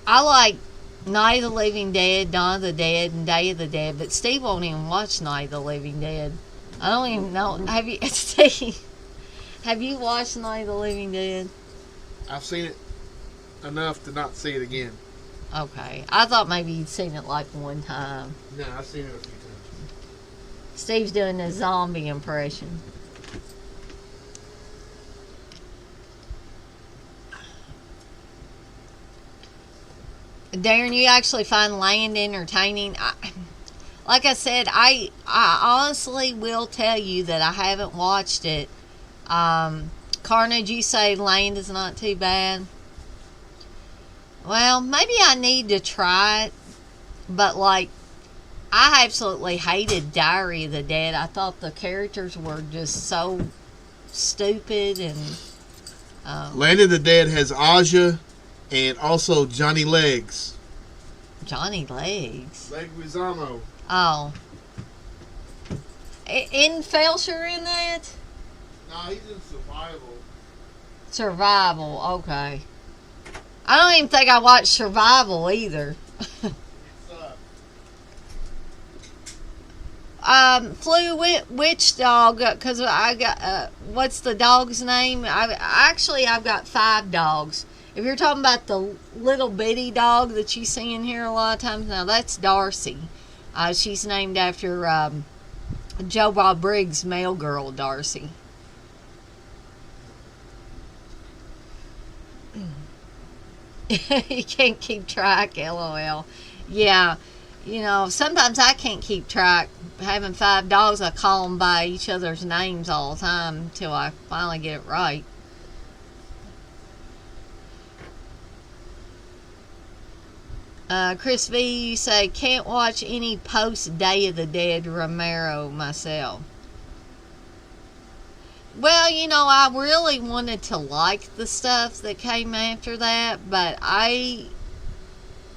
I like Night of the Living Dead, Dawn of the Dead, and Day of the Dead. But Steve won't even watch Night of the Living Dead. I don't even know. Have you, Steve? Have you watched Night of the Living Dead? I've seen it enough to not see it again. Okay, I thought maybe you'd seen it like one time. No, I've seen it a few times. Steve's doing a zombie impression. Darren, you actually find Land entertaining? Like I said, I honestly will tell you that I haven't watched it. Carnage, you say Land is not too bad. Well, maybe I need to try it. But, like, I absolutely hated Diary of the Dead. I thought the characters were just so stupid. And Land of the Dead has Aja and also Johnny Legs. Johnny Legs. Leguizamo. Oh. Isn't Felcher in that? No, he's in Survival. Survival, okay. I don't even think I watched Survival either. Flew which dog? Because I got what's the dog's name? I've got 5 dogs. If you're talking about the little bitty dog that you see in here a lot of times, now that's Darcy. She's named after Joe Bob Briggs' male girl, Darcy. You can't keep track, LOL. Yeah, sometimes I can't keep track. Having 5 dogs, I call them by each other's names all the time until I finally get it right. Chris V, you say, can't watch any post Day of the Dead Romero myself. Well, I really wanted to like the stuff that came after that, but I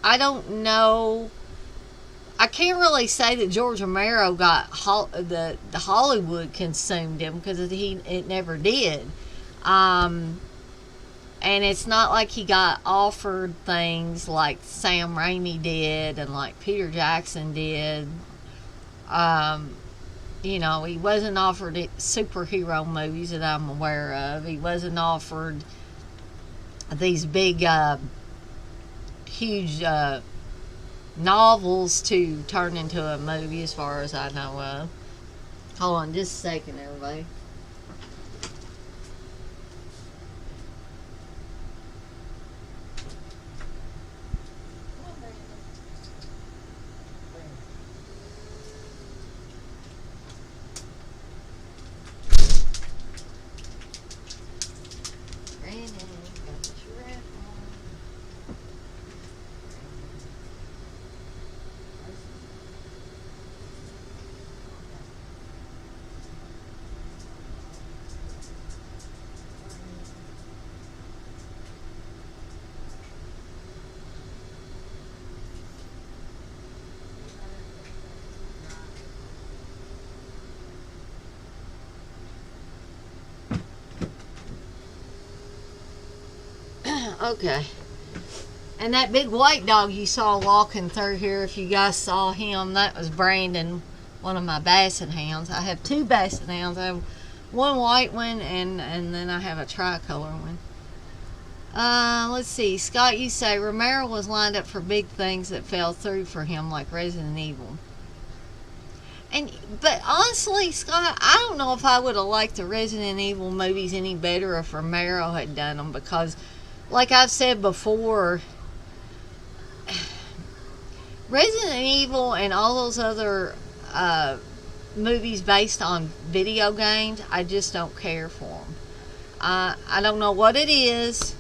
don't know. I can't really say that George Romero got the Hollywood consumed him, because it never did. And it's not like he got offered things like Sam Raimi did and like Peter Jackson did. He wasn't offered superhero movies that I'm aware of. He wasn't offered these big, huge novels to turn into a movie, as far as I know of. Hold on just a second, everybody. Okay. And that big white dog you saw walking through here, if you guys saw him, that was Brandon, one of my basset hounds. I have 2 basset hounds. I have one white one, and then I have a tricolor one. Let's see. Scott, you say Romero was lined up for big things that fell through for him, like Resident Evil. But honestly, Scott, I don't know if I would have liked the Resident Evil movies any better if Romero had done them, because, like I've said before, Resident Evil and all those other movies based on video games, I just don't care for them. I don't know what it is.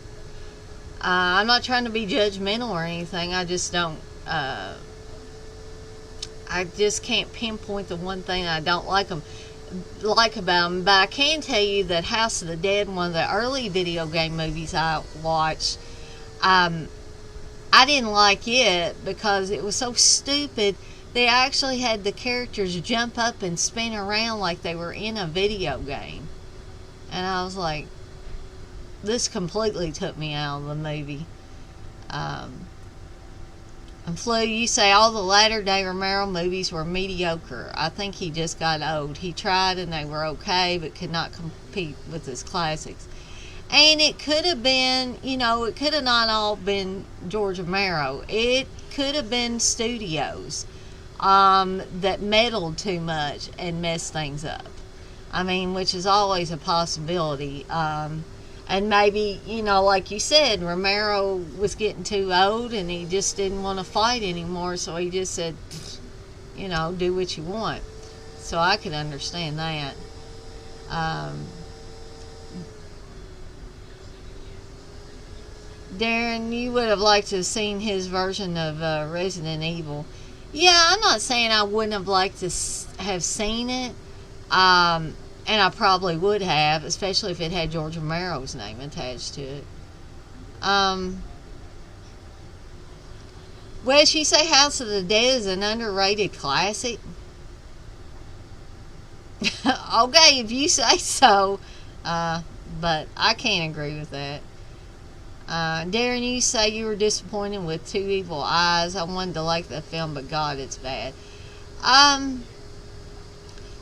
I'm not trying to be judgmental or anything. I just don't. I just can't pinpoint the one thing I don't like about them. But I can tell you that House of the Dead, one of the early video game movies I watched, I didn't like it because it was so stupid. They actually had the characters jump up and spin around like they were in a video game. And I was like, this completely took me out of the movie. And Flo, you say all the latter-day Romero movies were mediocre. I think he just got old. He tried and they were okay, but could not compete with his classics. And it could have been, it could have not all been George Romero. It could have been studios that meddled too much and messed things up. I mean, which is always a possibility. And maybe, like you said, Romero was getting too old and he just didn't want to fight anymore. So he just said, do what you want. So I could understand that. Darren, you would have liked to have seen his version of Resident Evil. Yeah, I'm not saying I wouldn't have liked to have seen it. And I probably would have, especially if it had George Romero's name attached to it. Well, she say House of the Dead is an underrated classic. Okay, if you say so. But I can't agree with that. Darren, you say you were disappointed with Two Evil Eyes. I wanted to like the film, but God, it's bad.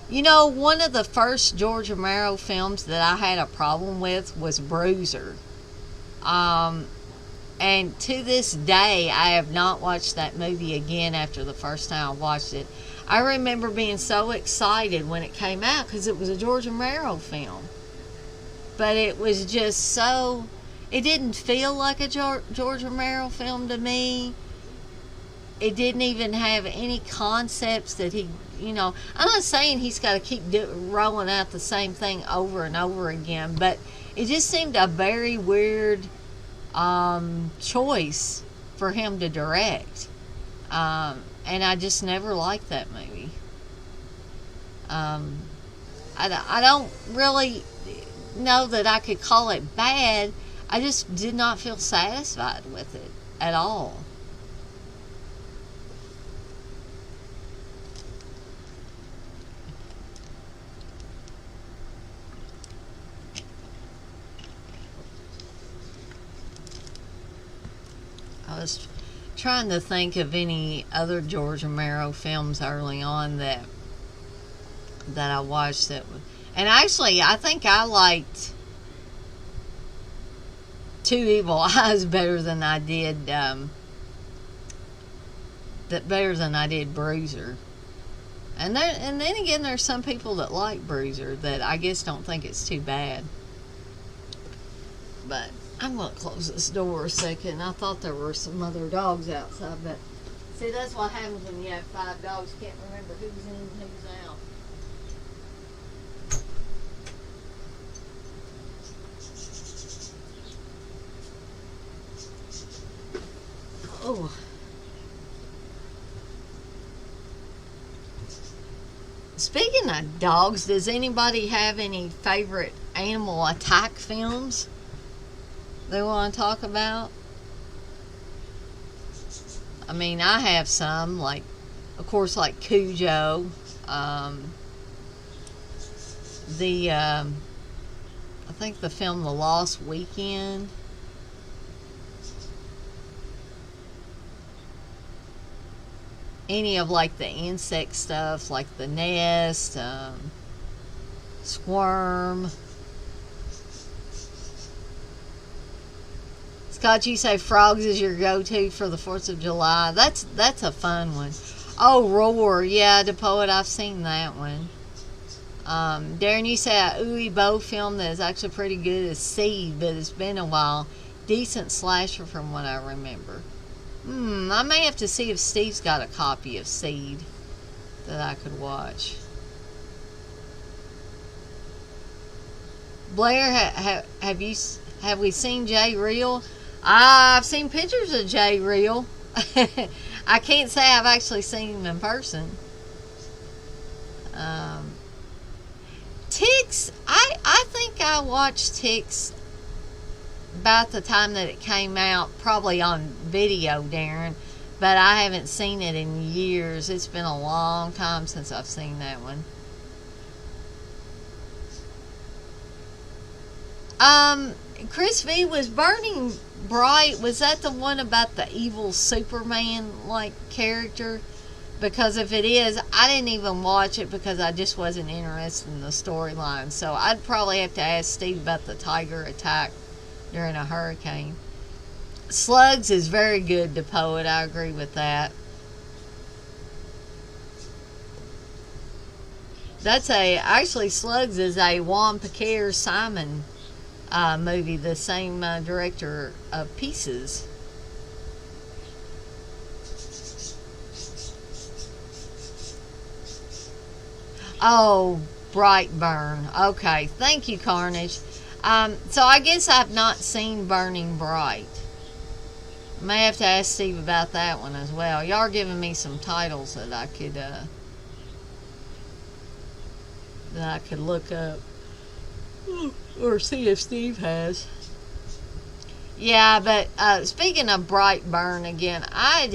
One of the first George Romero films that I had a problem with was Bruiser. And to this day, I have not watched that movie again after the first time I watched it. I remember being so excited when it came out because it was a George Romero film. But it was just so... It didn't feel like a George Romero film to me. It didn't even have any concepts that he... I'm not saying he's got to keep rolling out the same thing over and over again, but it just seemed a very weird choice for him to direct. And I just never liked that movie. I don't really know that I could call it bad. I just did not feel satisfied with it at all. I was trying to think of any other George Romero films early on that I watched and actually I think I liked Two Evil Eyes better than I did Bruiser. And then again, there's some people that like Bruiser that I guess don't think it's too bad. But I'm going to close this door a second. I thought there were some other dogs outside, but see, that's what happens when you have 5 dogs. You can't remember who's in and who's out. Oh. Speaking of dogs, does anybody have any favorite animal attack films they want to talk about? I mean, I have some, like, of course, like Cujo. I think the film The Lost Weekend. any of like the insect stuff, like the nest, squirm. Scott, you say frogs is your go-to for the 4th of July. That's a fun one. Oh, Roar. Yeah, the poet, I've seen that one. Darren, you say a Uwe Boll film that is actually pretty good is Seed, but it's been a while. Decent slasher from what I remember. I may have to see if Steve's got a copy of Seed that I could watch. Blair, have we seen Jay Reel? I've seen pictures of Jay Reel. I can't say I've actually seen him in person. Ticks, I think I watched Ticks about the time that it came out, probably on video, Darren, but I haven't seen it in years. It's been a long time since I've seen that one. Chris V, was Burning Bright, was that the one about the evil Superman like character? Because if it is, I didn't even watch it because I just wasn't interested in the storyline. So I'd probably have to ask Steve about the tiger attack during a hurricane. Slugs is very good, the poet. I agree with that. Actually Slugs is a Juan Piquer Simon movie, the same director of Pieces. Oh, Brightburn. Okay, thank you, Carnage. So I guess I've not seen Burning Bright. May have to ask Steve about that one as well. Y'all are giving me some titles that I could look up or see if Steve has. Yeah, but speaking of Brightburn again, I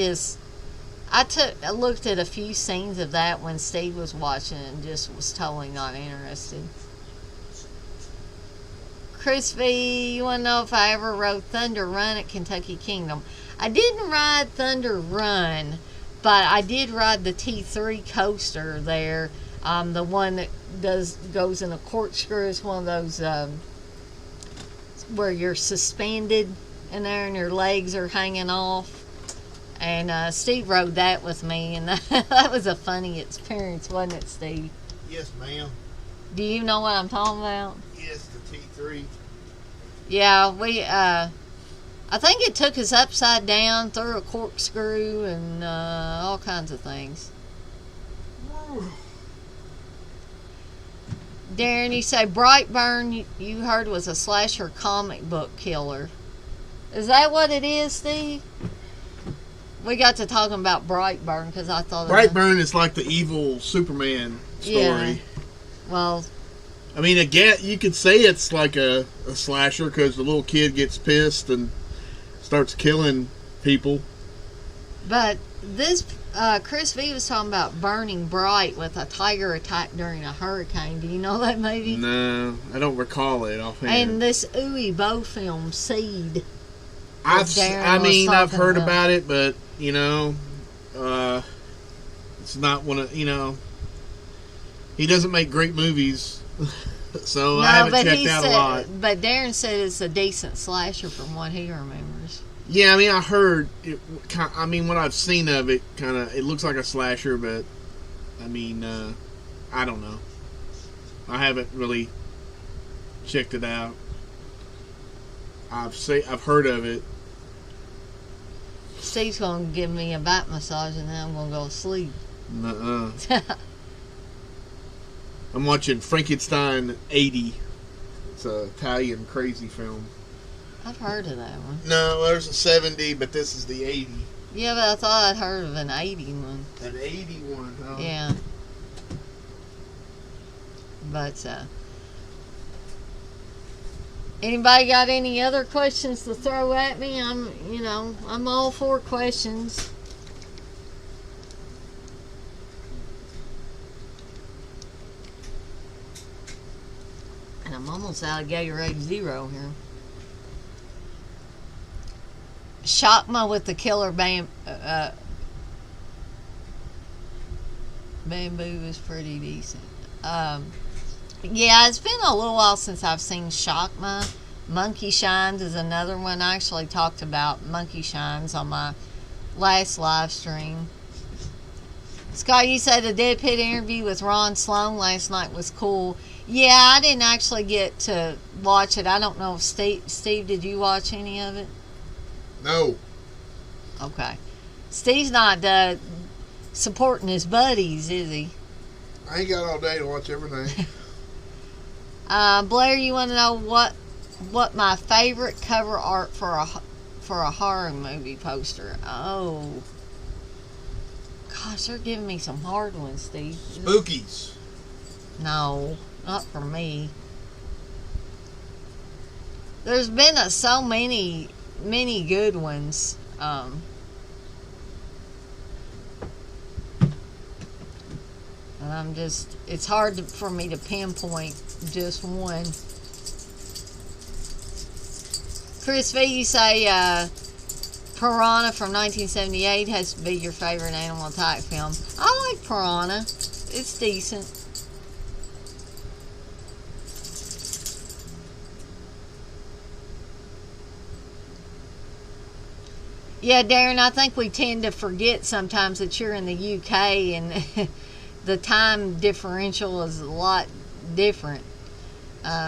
looked at a few scenes of that when Steve was watching and just was totally not interested. Chris V, you want to know if I ever rode Thunder Run at Kentucky Kingdom? I didn't ride Thunder Run, but I did ride the T3 coaster there. The one that goes in a corkscrew. It's one of those where you're suspended in there and your legs are hanging off. And Steve rode that with me, and that was a funny experience, wasn't it, Steve? Yes, ma'am. Do you know what I'm talking about? Yes, the T3. Yeah, I think it took us upside down through a corkscrew and all kinds of things. Darren, you say Brightburn, you heard was a slasher comic book killer. Is that what it is, Steve? We got to talking about Brightburn because I thought Brightburn is like the evil Superman story. Yeah. Well, I mean, again, you could say it's like a slasher because the little kid gets pissed and starts killing people. but this Chris V was talking about Burning Bright with a tiger attack during a hurricane. Do you know that movie? No, I don't recall it offhand. And this Uwe Boll film, Seed. I've heard about. about it, but you know, it's not one of he doesn't make great movies, so I haven't checked out a lot. But Darren said it's a decent slasher from what he remembers. Yeah, I mean, I heard. What I've seen of it, it looks like a slasher, but I mean, I don't know. I haven't really checked it out. I've heard of it. Steve's gonna give me a back massage and then I'm gonna go to sleep. Nuh-uh. I'm watching Frankenstein 80. It's an Italian crazy film. I've heard of that one. No, there's a 70, but this is the 80. Yeah, but I thought I'd heard of an 80 one. An 81, huh? Yeah. But, anybody got any other questions to throw at me? I'm all for questions. And I'm almost out of Gatorade Zero here. Shockma with the killer Bamboo is pretty decent. Yeah, it's been a little while since I've seen Shockma. Monkey Shines is another one. I actually talked about Monkey Shines on my last live stream. Scott, you said the Dead Pit interview with Ron Sloan last night was cool. Yeah, I didn't actually get to watch it. I don't know if Steve, did you watch any of it? No. Okay. Steve's not supporting his buddies, is he? I ain't got all day to watch everything. Blair, you want to know what my favorite cover art for a horror movie poster? Oh, gosh, they're giving me some hard ones, Steve. Spookies. No, not for me. There's been so many good ones. And it's hard for me to pinpoint just one. Chris V, you say Piranha from 1978 has to be your favorite animal attack film. I like Piranha. It's decent. Yeah, Darren, I think we tend to forget sometimes that you're in the UK and the time differential is a lot different.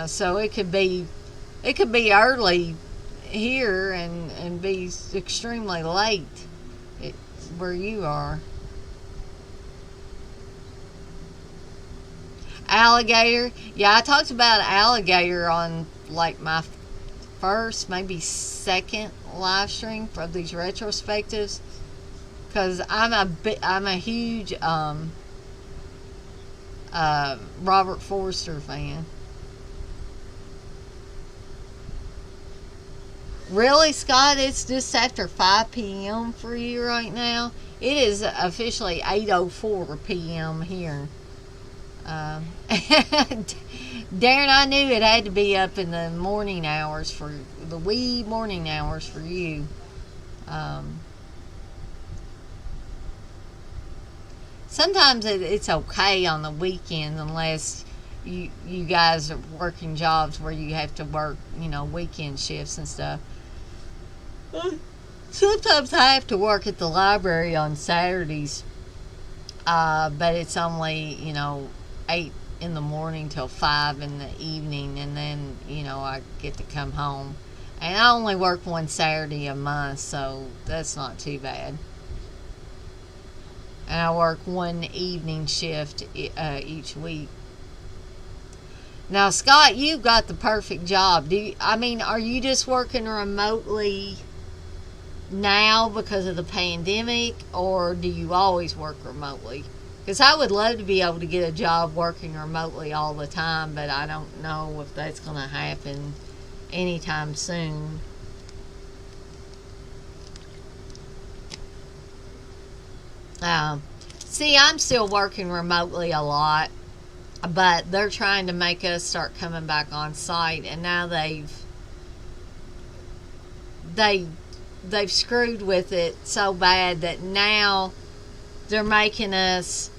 So it could be early here and be extremely late where you are. Alligator. Yeah, I talked about alligator on like my first, maybe second live stream for these retrospectives, because I'm a huge Robert Forster fan. Really, Scott? It's just after 5 p.m. for you right now? It is officially 8:04 p.m. here. Darren, I knew it had to be up in the morning hours for the wee morning hours for you. Sometimes it's okay on the weekend unless you guys are working jobs where you have to work, weekend shifts and stuff. Sometimes I have to work at the library on Saturdays, but it's only, 8 in the morning till 5 in the evening, and then, I get to come home. And I only work one Saturday a month, so that's not too bad. And I work one evening shift each week. Now, Scott, you've got the perfect job. Are you just working remotely now because of the pandemic, or do you always work remotely? Because I would love to be able to get a job working remotely all the time, but I don't know if that's going to happen anytime soon. See, I'm still working remotely a lot, but they're trying to make us start coming back on site, and now they've screwed with it so bad that now they're making us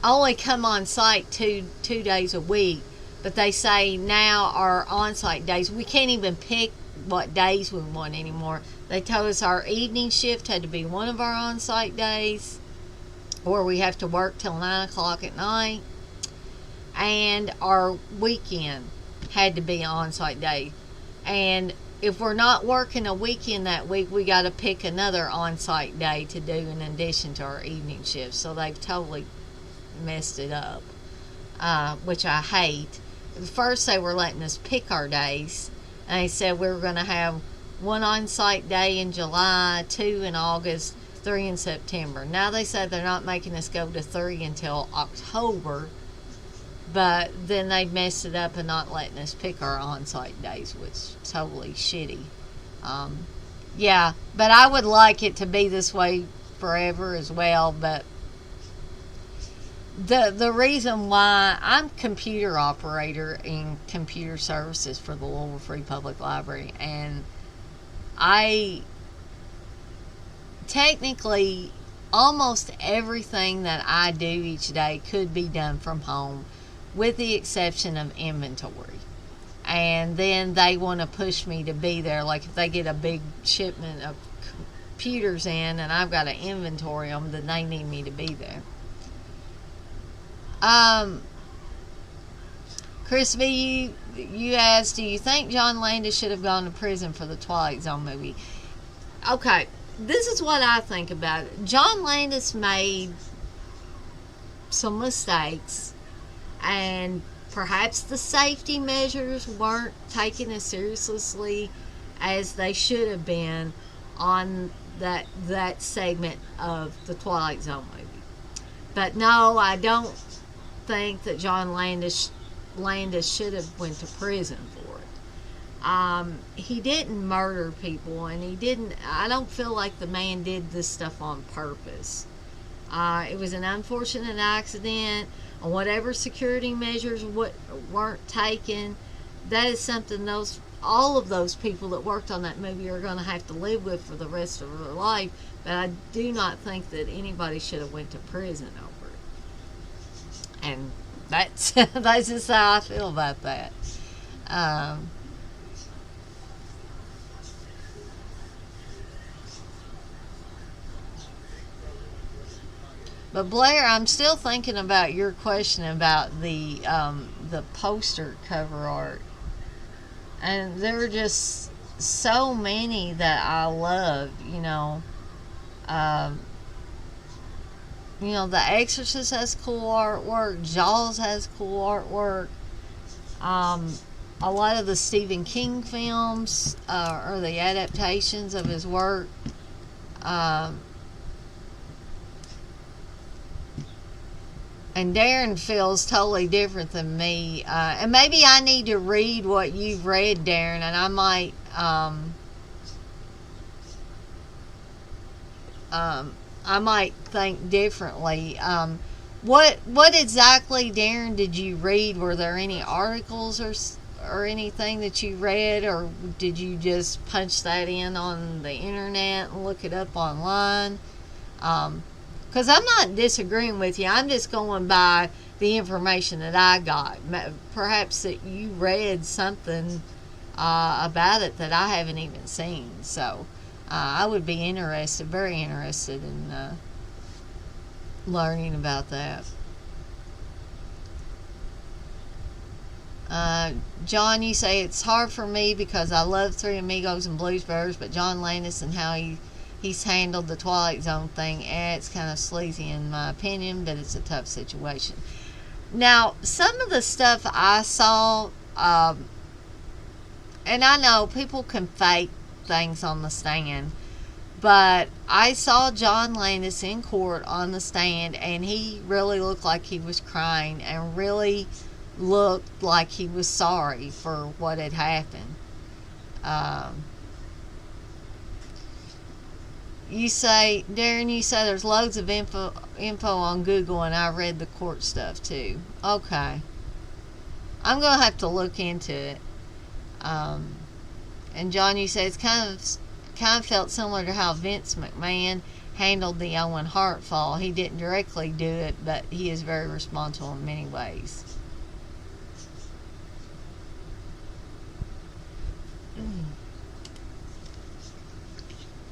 only come on site two days a week. But they say now our on-site days, we can't even pick what days we want anymore. They told us our evening shift had to be one of our on-site days, or we have to work till 9 o'clock at night, and our weekend had to be an on-site day. And if we're not working a weekend that week, we got to pick another on-site day to do in addition to our evening shift. So they've totally messed it up, which I hate. At first they were letting us pick our days, and they said we were going to have one on-site day in July, 2 in August, 3 in September. Now they said they're not making us go to 3 until October, but then they messed it up and not letting us pick our on-site days, which is totally shitty. Yeah, but I would like it to be this way forever as well, but the reason why I'm computer operator in computer services for the Louisville Free Public Library, and I technically almost everything that I do each day could be done from home, with the exception of inventory. And then they want to push me to be there. Like if they get a big shipment of computers in and I've got to inventory them, then they need me to be there. Chris V, you asked, do you think John Landis should have gone to prison for the Twilight Zone movie? Okay, this is what I think about it. John Landis made some mistakes, and perhaps the safety measures weren't taken as seriously as they should have been on that segment of the Twilight Zone movie. But no, I don't think that John Landis should have went to prison for it. He didn't murder people, and I don't feel like the man did this stuff on purpose. It was an unfortunate accident, and whatever security measures weren't taken, that is something all of those people that worked on that movie are going to have to live with for the rest of their life. But I do not think that anybody should have went to prison over it. And that's just how I feel about that. But Blair, I'm still thinking about your question about the poster cover art, and there were just so many that I loved. The Exorcist has cool artwork. Jaws has cool artwork. A lot of the Stephen King films are the adaptations of his work. And Darren feels totally different than me. And maybe I need to read what you've read, Darren, and I might think differently. What exactly, Darren, did you read? Were there any articles or anything that you read, or did you just punch that in on the internet and look it up online? Because I'm not disagreeing with you. I'm just going by the information that I got. Perhaps that you read something about it that I haven't even seen. So I would be very interested in learning about that. John, you say it's hard for me because I love Three Amigos and Blues Brothers, but John Landis and how he's handled the Twilight Zone thing, it's kind of sleazy in my opinion, but it's a tough situation. Now, some of the stuff I saw, and I know people can fake things on the stand, but I saw John Landis in court on the stand, and he really looked like he was crying and really looked like he was sorry for what had happened. Darren, you say there's loads of info on Google, and I read the court stuff too. Okay. I'm going to have to look into it. And John, you say it's kind of felt similar to how Vince McMahon handled the Owen Hart fall. He didn't directly do it, but he is very responsible in many ways.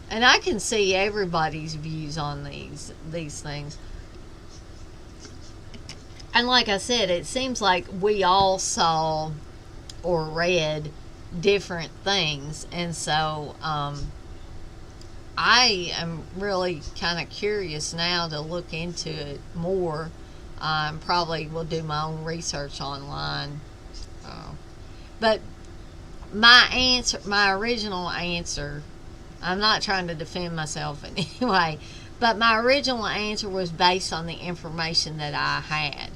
And I can see everybody's views on these things. And like I said, it seems like we all saw or read different things. And so I am really kind of curious now to look into it more. Probably will do my own research online. But my original answer, I'm not trying to defend myself in any way, but my original answer was based on the information that I had.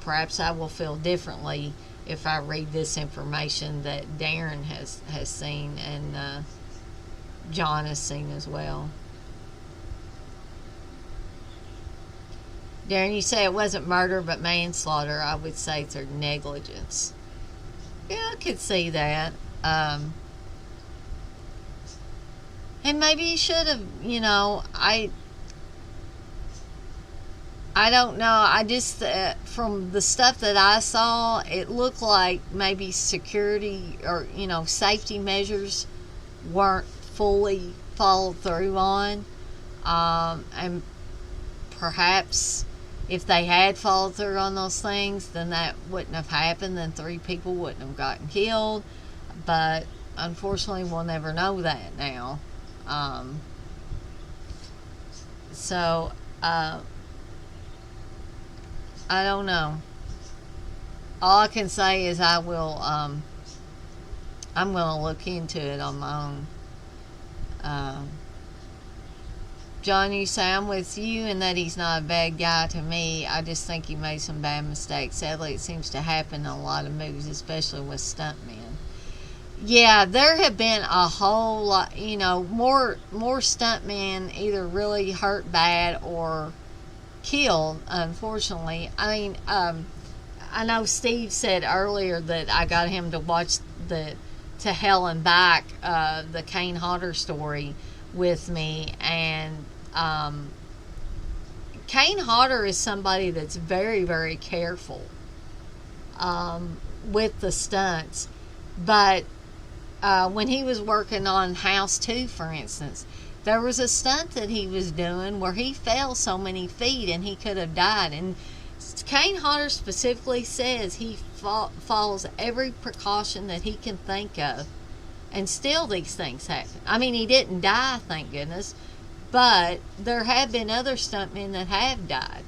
Perhaps I will feel differently if I read this information that Darren has seen and John has seen as well. Darren, you say it wasn't murder but manslaughter. I would say it's negligence. Yeah, I could see that. And maybe he should have, I don't know. I just, from the stuff that I saw, it looked like maybe security or, safety measures weren't fully followed through on. And perhaps if they had followed through on those things, then that wouldn't have happened. Then 3 people wouldn't have gotten killed. But unfortunately, we'll never know that now. So, I don't know. All I can say is I'm going to look into it on my own. John, you say I'm with you and that he's not a bad guy to me. I just think he made some bad mistakes. Sadly, it seems to happen in a lot of movies, especially with stuntmen. Yeah, there have been a whole lot, more stuntmen either really hurt bad or killed, unfortunately. I mean, I know Steve said earlier that I got him to watch To Hell and Back, the Kane Hodder story with me, and Kane Hodder is somebody that's very, very careful with the stunts, but when he was working on House 2, for instance, there was a stunt that he was doing where he fell so many feet and he could have died, and Kane Hodder specifically says he follows every precaution that he can think of, and still these things happen. I mean, he didn't die, thank goodness, but there have been other stuntmen that have died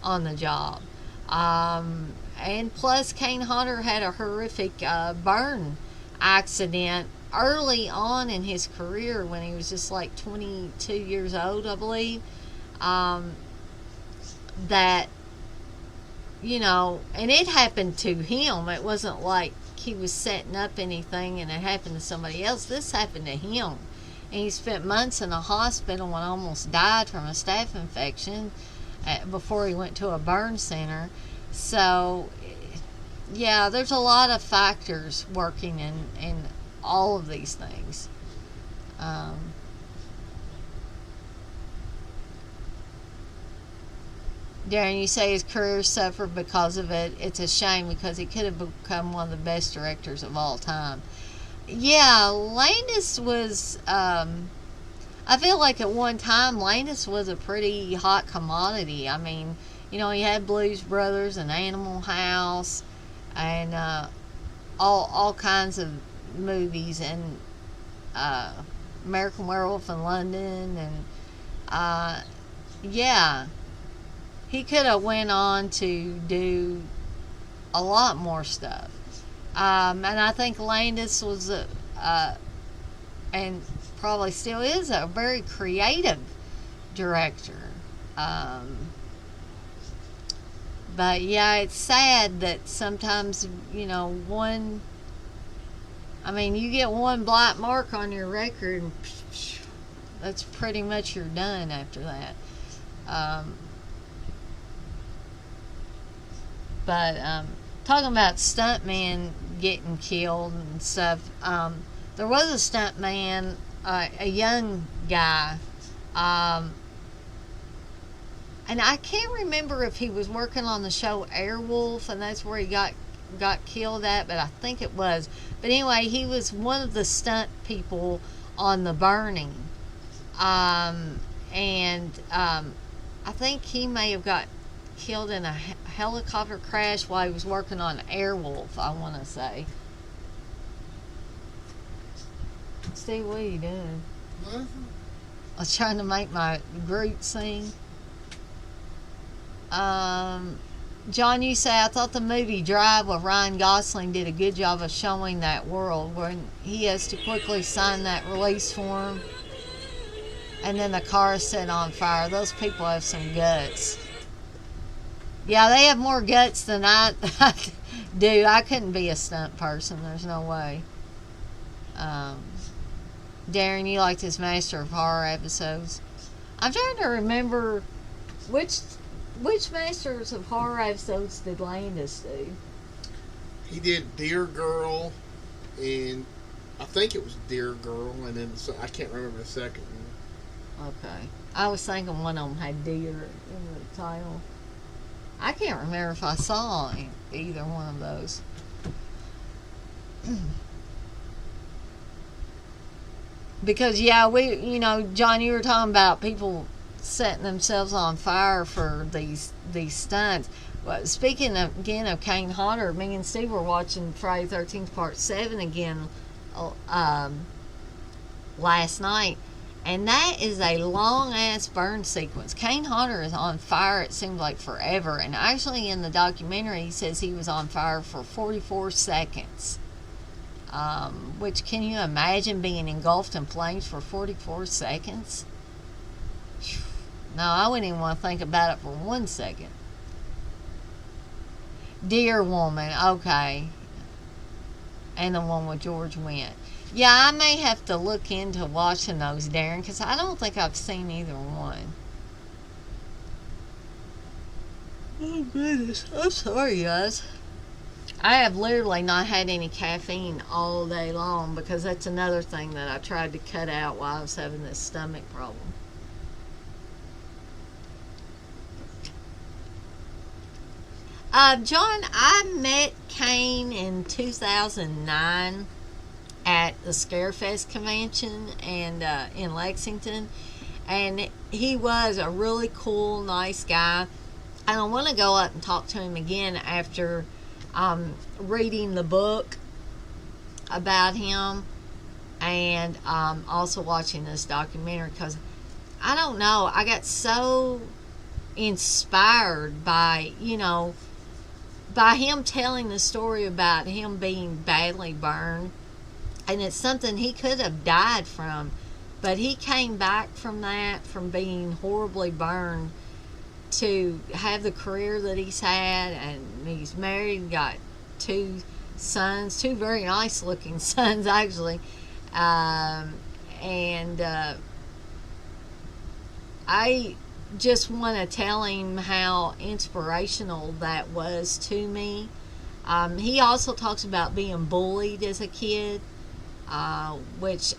on the job. And plus, Kane Hodder had a horrific burn accident early on in his career when he was just like 22 years old, I believe. That, and it happened to him. It wasn't like he was setting up anything and it happened to somebody else. This happened to him. And he spent months in a hospital and almost died from a staph infection before he went to a burn center. So, yeah, there's a lot of factors working in all of these things. Darren, you say his career suffered because of it. It's a shame because he could have become one of the best directors of all time. Yeah, Landis was, I feel like at one time Landis was a pretty hot commodity. I mean, he had Blues Brothers and Animal House and all kinds of movies, and American Werewolf in London, and yeah, he could have went on to do a lot more stuff. And I think Landis was and probably still is a very creative director. But yeah, it's sad that sometimes, you get one black mark on your record and that's pretty much you're done after that. But talking about stuntmen getting killed and stuff, there was a stuntman, a young guy, and I can't remember if he was working on the show Airwolf and that's where he got killed at, but I think it was. But anyway, he was one of the stunt people on The Burning, and I think he may have got killed in a helicopter crash while he was working on Airwolf, I want to say. Steve, what are you doing? Nothing. I was trying to make my Groot sing. John, you say, I thought the movie Drive with Ryan Gosling did a good job of showing that world when he has to quickly sign that release form and then the car is set on fire. Those people have some guts. Yeah, they have more guts than I do. I couldn't be a stunt person. There's no way. Darren, you liked his Master of Horror episodes. I'm trying to remember which Masters of Horror episodes did Landis do? He did Dear Girl, and I think it was Dear Girl, and then I can't remember the second one. Okay. I was thinking one of them had Deer in the title. I can't remember if I saw either one of those. Because, yeah, John, you were talking about people setting themselves on fire for these stunts. Well, speaking of, again, of Kane Hodder, me and Steve were watching Friday the 13th Part 7 again last night. And that is a long-ass burn sequence. Kane Hodder is on fire, it seems like forever. And actually in the documentary, he says he was on fire for 44 seconds. Which, can you imagine being engulfed in flames for 44 seconds? No, I wouldn't even want to think about it for 1 second. Dear Woman, okay. And the one with George Wendt. Yeah, I may have to look into watching those, Darren, because I don't think I've seen either one. Oh, goodness. I'm sorry, guys. I have literally not had any caffeine all day long because that's another thing that I tried to cut out while I was having this stomach problem. John, I met Kane in 2009 at the Scarefest convention and in Lexington, and he was a really cool, nice guy. And I want to go up and talk to him again after reading the book about him and also watching this documentary, because I don't know, I got so inspired by by him telling the story about him being badly burned. And it's something he could have died from, but he came back from that, from being horribly burned, to have the career that he's had. And he's married, got 2 sons, 2 very nice looking sons actually. I just want to tell him how inspirational that was to me. He also talks about being bullied as a kid, which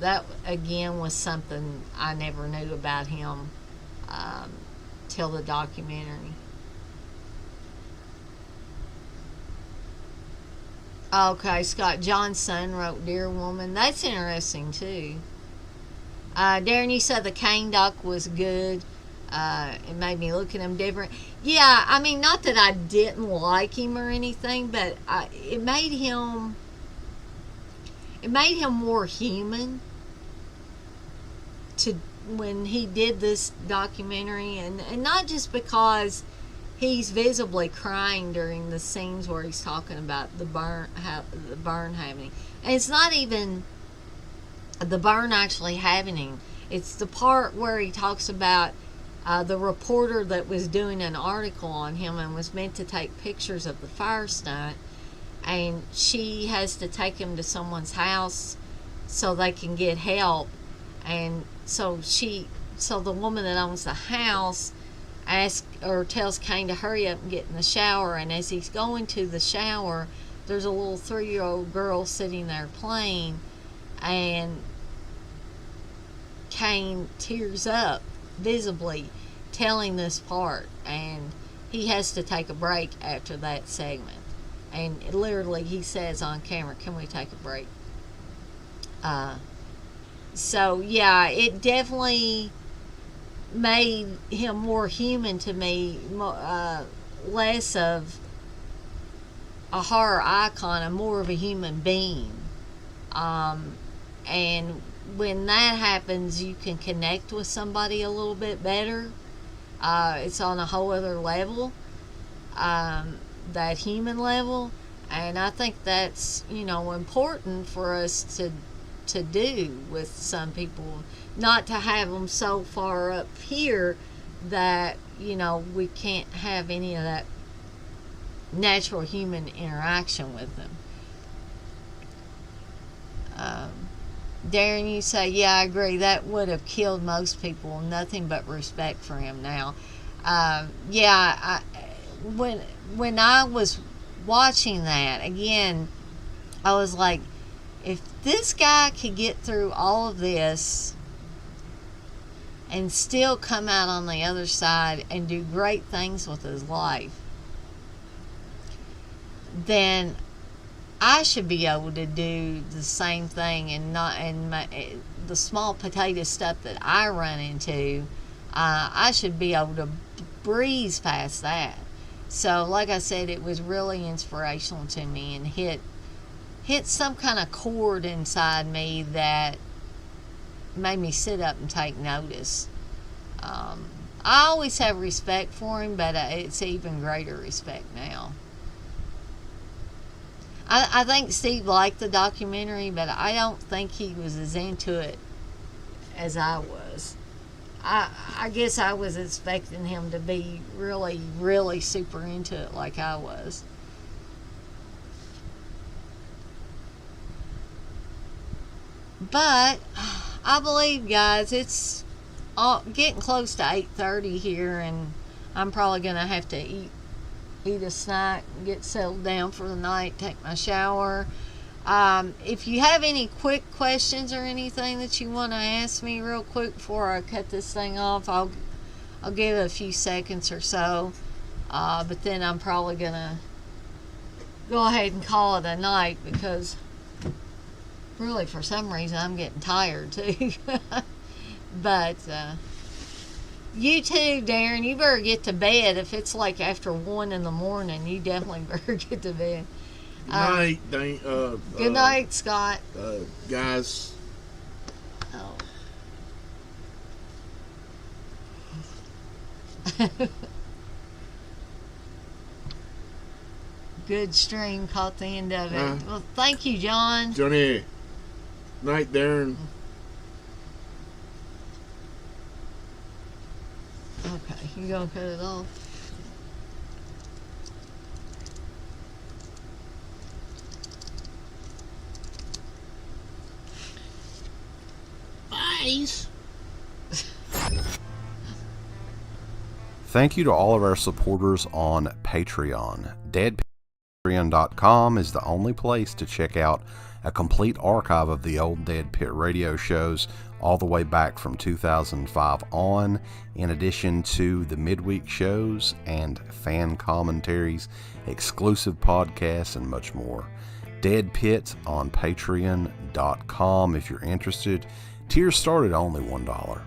that again was something I never knew about him till the documentary. Okay, Scott John's son wrote Dear Woman. That's interesting too. Darren, you said the Kane doc was good. It made me look at him different. Yeah, I mean, not that I didn't like him or anything, but it made him more human to when he did this documentary, and not just because he's visibly crying during the scenes where he's talking about the burn happening. And it's not even the burn actually happening. It's the part where he talks about the reporter that was doing an article on him and was meant to take pictures of the fire stunt, and she has to take him to someone's house so they can get help. And so the woman that owns the house tells Kane to hurry up and get in the shower, and as he's going to the shower, there's a little 3-year-old girl sitting there playing, and Kane tears up visibly telling this part, and he has to take a break after that segment, and literally he says on camera, "Can we take a break?" So yeah, it definitely made him more human to me, less of a horror icon and more of a human being. And when that happens, you can connect with somebody a little bit better. It's on a whole other level, that human level, and I think that's important for us to do with some people, not to have them so far up here that we can't have any of that natural human interaction with them. Darren, you say, yeah, I agree, that would have killed most people. Nothing but respect for him now. When I was watching that again, I was like, if this guy could get through all of this and still come out on the other side and do great things with his life, then I should be able to do the same thing, and the small potato stuff that I run into, I should be able to breeze past that. So, like I said, it was really inspirational to me and hit some kind of chord inside me that made me sit up and take notice. I always have respect for him, but it's even greater respect now. I think Steve liked the documentary, but I don't think he was as into it as I was. I guess I was expecting him to be really, really super into it like I was. But I believe, guys, it's getting close to 8:30 here, and I'm probably going to have to eat a snack, get settled down for the night, take my shower. If you have any quick questions or anything that you want to ask me real quick before I cut this thing off, I'll give it a few seconds or so. But then I'm probably going to go ahead and call it a night, because really, for some reason, I'm getting tired too. But you too, Darren, you better get to bed. If it's like after 1 in the morning, you definitely better get to bed. Good night, Scott. Guys. Oh. Good stream, caught the end of it. Well, thank you, John. Johnny. Night, Darren. Okay, you gonna cut it off? Bye. Thank you to all of our supporters on Patreon. DeadPitRadio.com is the only place to check out a complete archive of the old Dead Pit Radio shows all the way back from 2005 on, in addition to the midweek shows and fan commentaries, exclusive podcasts, and much more. Dead Pit on Patreon.com if you're interested. Tiers start at only $1.